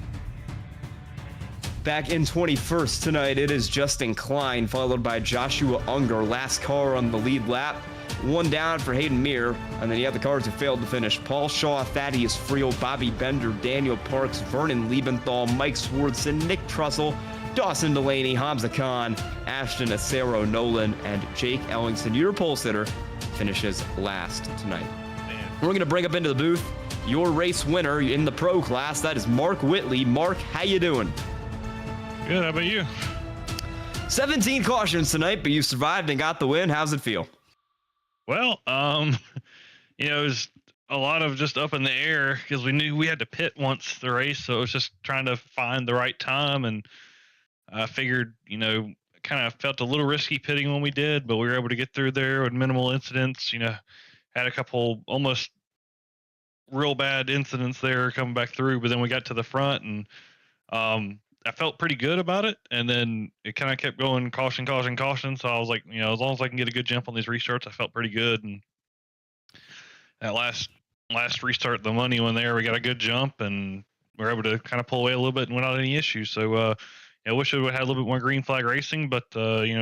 Back in 21st tonight, it is Justin Klein, followed by Joshua Unger, last car on the lead lap. One down for Hayden Meir, and then you have the cars who failed to finish. Paul Shaw, Thaddeus Friel, Bobby Bender, Daniel Parks, Vernon Liebenthal, Mike Swardson, Nick Trussell, Dawson Delaney, Hamza Khan, Ashton Acero Nolan, and Jake Ellingson. Your pole sitter finishes last tonight. We're going to bring up into the booth your race winner in the pro class. That is Mark Whitley. Mark, how you doing? Good, how about you? 17 cautions tonight, but you survived and got the win. How's it feel? Well, it was a lot of just up in the air because we knew we had to pit once the race, so it was just trying to find the right time. And I figured, kind of felt a little risky pitting when we did, but we were able to get through there with minimal incidents. Had a couple almost real bad incidents there coming back through, but then we got to the front and I felt pretty good about it, and then it kind of kept going caution. So I was like, as long as I can get a good jump on these restarts, I felt pretty good. And that last restart, the money went there. We got a good jump, and we were able to kind of pull away a little bit and without any issues. So I wish we would have had a little bit more green flag racing, but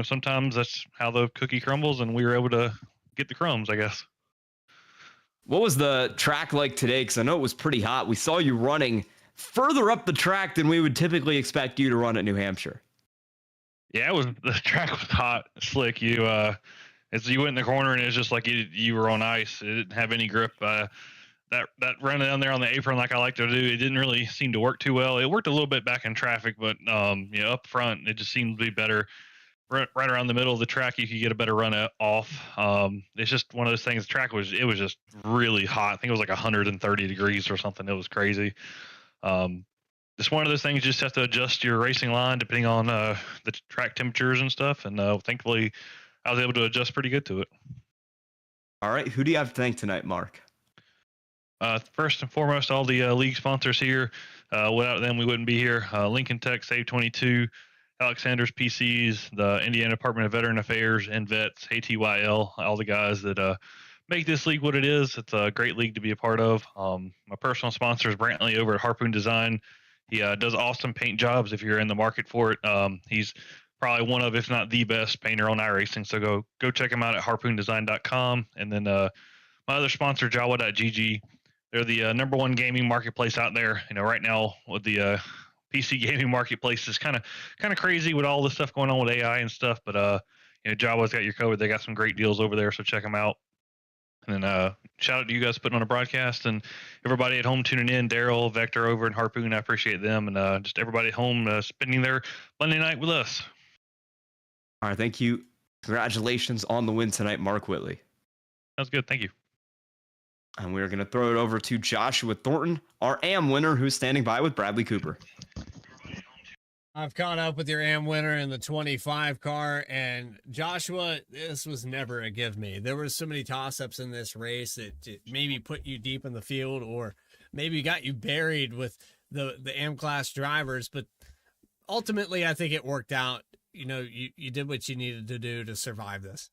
sometimes that's how the cookie crumbles, and we were able to get the crumbs, I guess. What was the track like today? Because I know it was pretty hot. We saw you running further up the track than we would typically expect you to run at New Hampshire. Yeah, the track was hot, slick. As you went in the corner and it was just like you were on ice. It didn't have any grip. That run down there on the apron like I like to do, it didn't really seem to work too well. It worked a little bit back in traffic, but up front it just seemed to be better. Right around the middle of the track, you could get a better run off. It's just one of those things. The track was just really hot. I think it was like 130 degrees or something. It was crazy. Just one of those things. You just have to adjust your racing line depending on the track temperatures and stuff. And thankfully, I was able to adjust pretty good to it. All right, who do you have to thank tonight, Mark? First and foremost, all the league sponsors here. Without them, we wouldn't be here. Lincoln Tech, Save 22, Alexander's PCs, the Indiana Department of Veteran Affairs, and Vets, ATYL, all the guys that make this league what it is. It's a great league to be a part of. My personal sponsor is Brantley over at Harpoon Design. He does awesome paint jobs if you're in the market for it. He's probably one of, if not the best painter on iRacing. So go check him out at harpoondesign.com. And then my other sponsor, Jawa.gg. They're the number one gaming marketplace out there. Right now with the PC gaming marketplace is kind of crazy with all the stuff going on with AI and stuff. But Jawa's got your covered. They got some great deals over there, so check them out. And then shout out to you guys putting on a broadcast and everybody at home tuning in. Daryl, Vector over in Harpoon, I appreciate them, and just everybody at home spending their Monday night with us. All right, thank you. Congratulations on the win tonight, Mark Whitley. Sounds good. Thank you. And we're going to throw it over to Joshua Thornton, our AM winner, who's standing by with Bradley Cooper. I've caught up with your AM winner in the 25 car, and Joshua, this was never a give me. There were so many toss-ups in this race that maybe put you deep in the field or maybe got you buried with the AM class drivers, but ultimately I think it worked out. You did what you needed to do to survive this.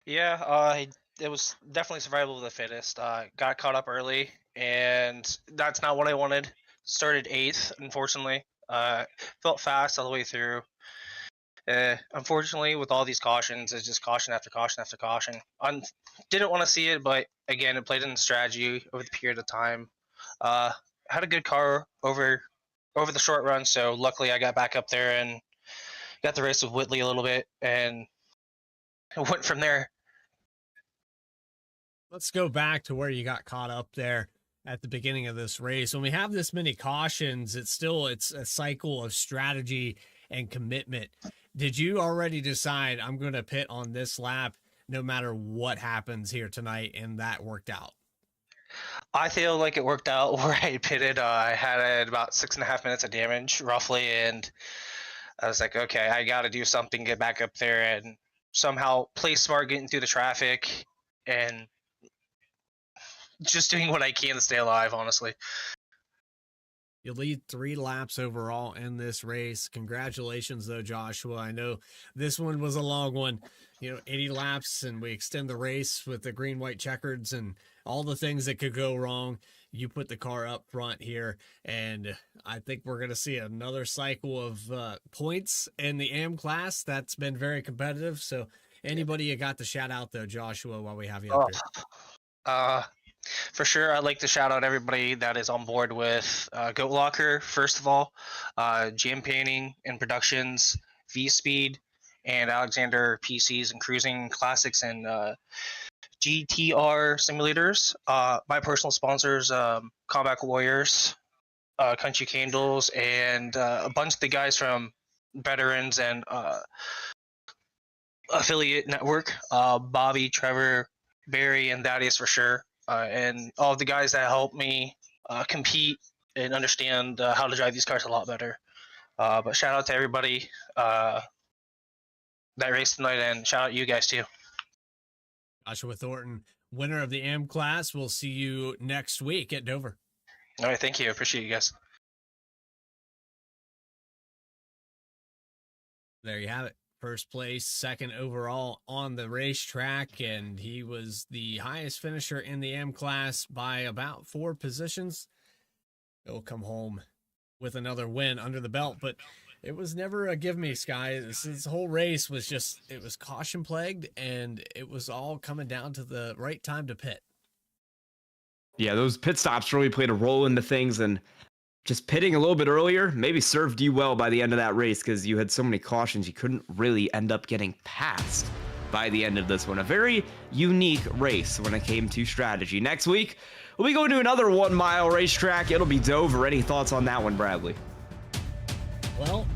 Yeah, it was definitely survival of the fittest. Got caught up early, and that's not what I wanted. Started 8th, unfortunately. Felt fast all the way through. Unfortunately, with all these cautions, it's just caution after caution after caution. Didn't want to see it, but again, it played in the strategy over the period of time. Had a good car over the short run, so luckily I got back up there and got the race with Whitley a little bit, and went from there. Let's go back to where you got caught up there at the beginning of this race. When we have this many cautions, it's a cycle of strategy and commitment. Did you already decide I'm going to pit on this lap no matter what happens here tonight, and that worked out? I feel like it worked out where I pitted. I had about 6.5 minutes of damage, roughly, and I was like, okay, I got to do something, get back up there, and somehow play smart, getting through the traffic, and just doing what I can to stay alive, honestly. You lead 3 laps overall in this race. Congratulations, though, Joshua. I know this one was a long one, 80 laps, and we extend the race with the green, white checkers and all the things that could go wrong. You put the car up front here, and I think we're going to see another cycle of points in the AM class. That's been very competitive. So anybody you got to shout out, though, Joshua, while we have you up here? For sure, I'd like to shout out everybody that is on board with Goat Locker, first of all, Jam Painting and Productions, V-Speed, and Alexander PCs and Cruising Classics and GTR Simulators. My personal sponsors, Combat Warriors, Country Candles, and a bunch of the guys from Veterans and Affiliate Network, Bobby, Trevor, Barry, and Thaddeus for sure. And all the guys that help me compete and understand how to drive these cars a lot better. But shout out to everybody that raced tonight, and shout out you guys too. Joshua Thornton, winner of the AM class. We'll see you next week at Dover. All right, thank you. I appreciate you guys. There you have it. First place, second overall on the racetrack, and he was the highest finisher in the M class by about 4 positions. He'll come home with another win under the belt, but it was never a give me, Sky. This whole race was just, it was caution plagued, and it was all coming down to the right time to pit. Yeah, those pit stops really played a role into things, and just pitting a little bit earlier maybe served you well by the end of that race because you had so many cautions you couldn't really end up getting past by the end of this one. A very unique race when it came to strategy. Next week, we'll be going to another 1 mile racetrack. It'll be Dover. Any thoughts on that one, Bradley? Well,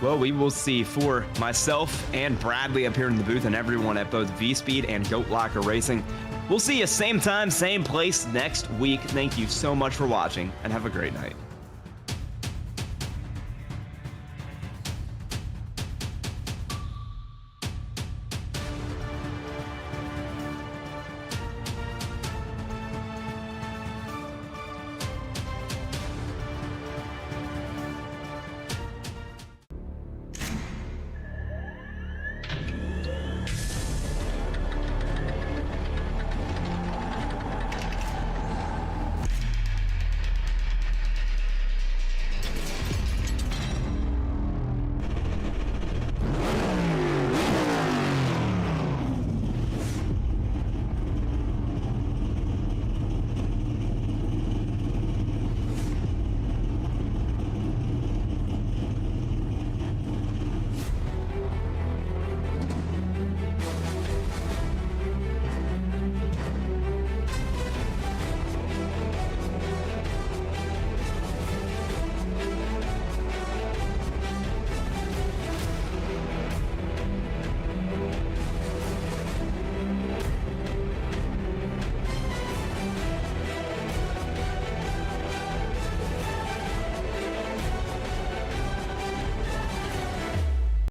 Well, we will see. For myself and Bradley up here in the booth and everyone at both V-Speed and Goat Locker Racing, we'll see you same time, same place next week. Thank you so much for watching, and have a great night.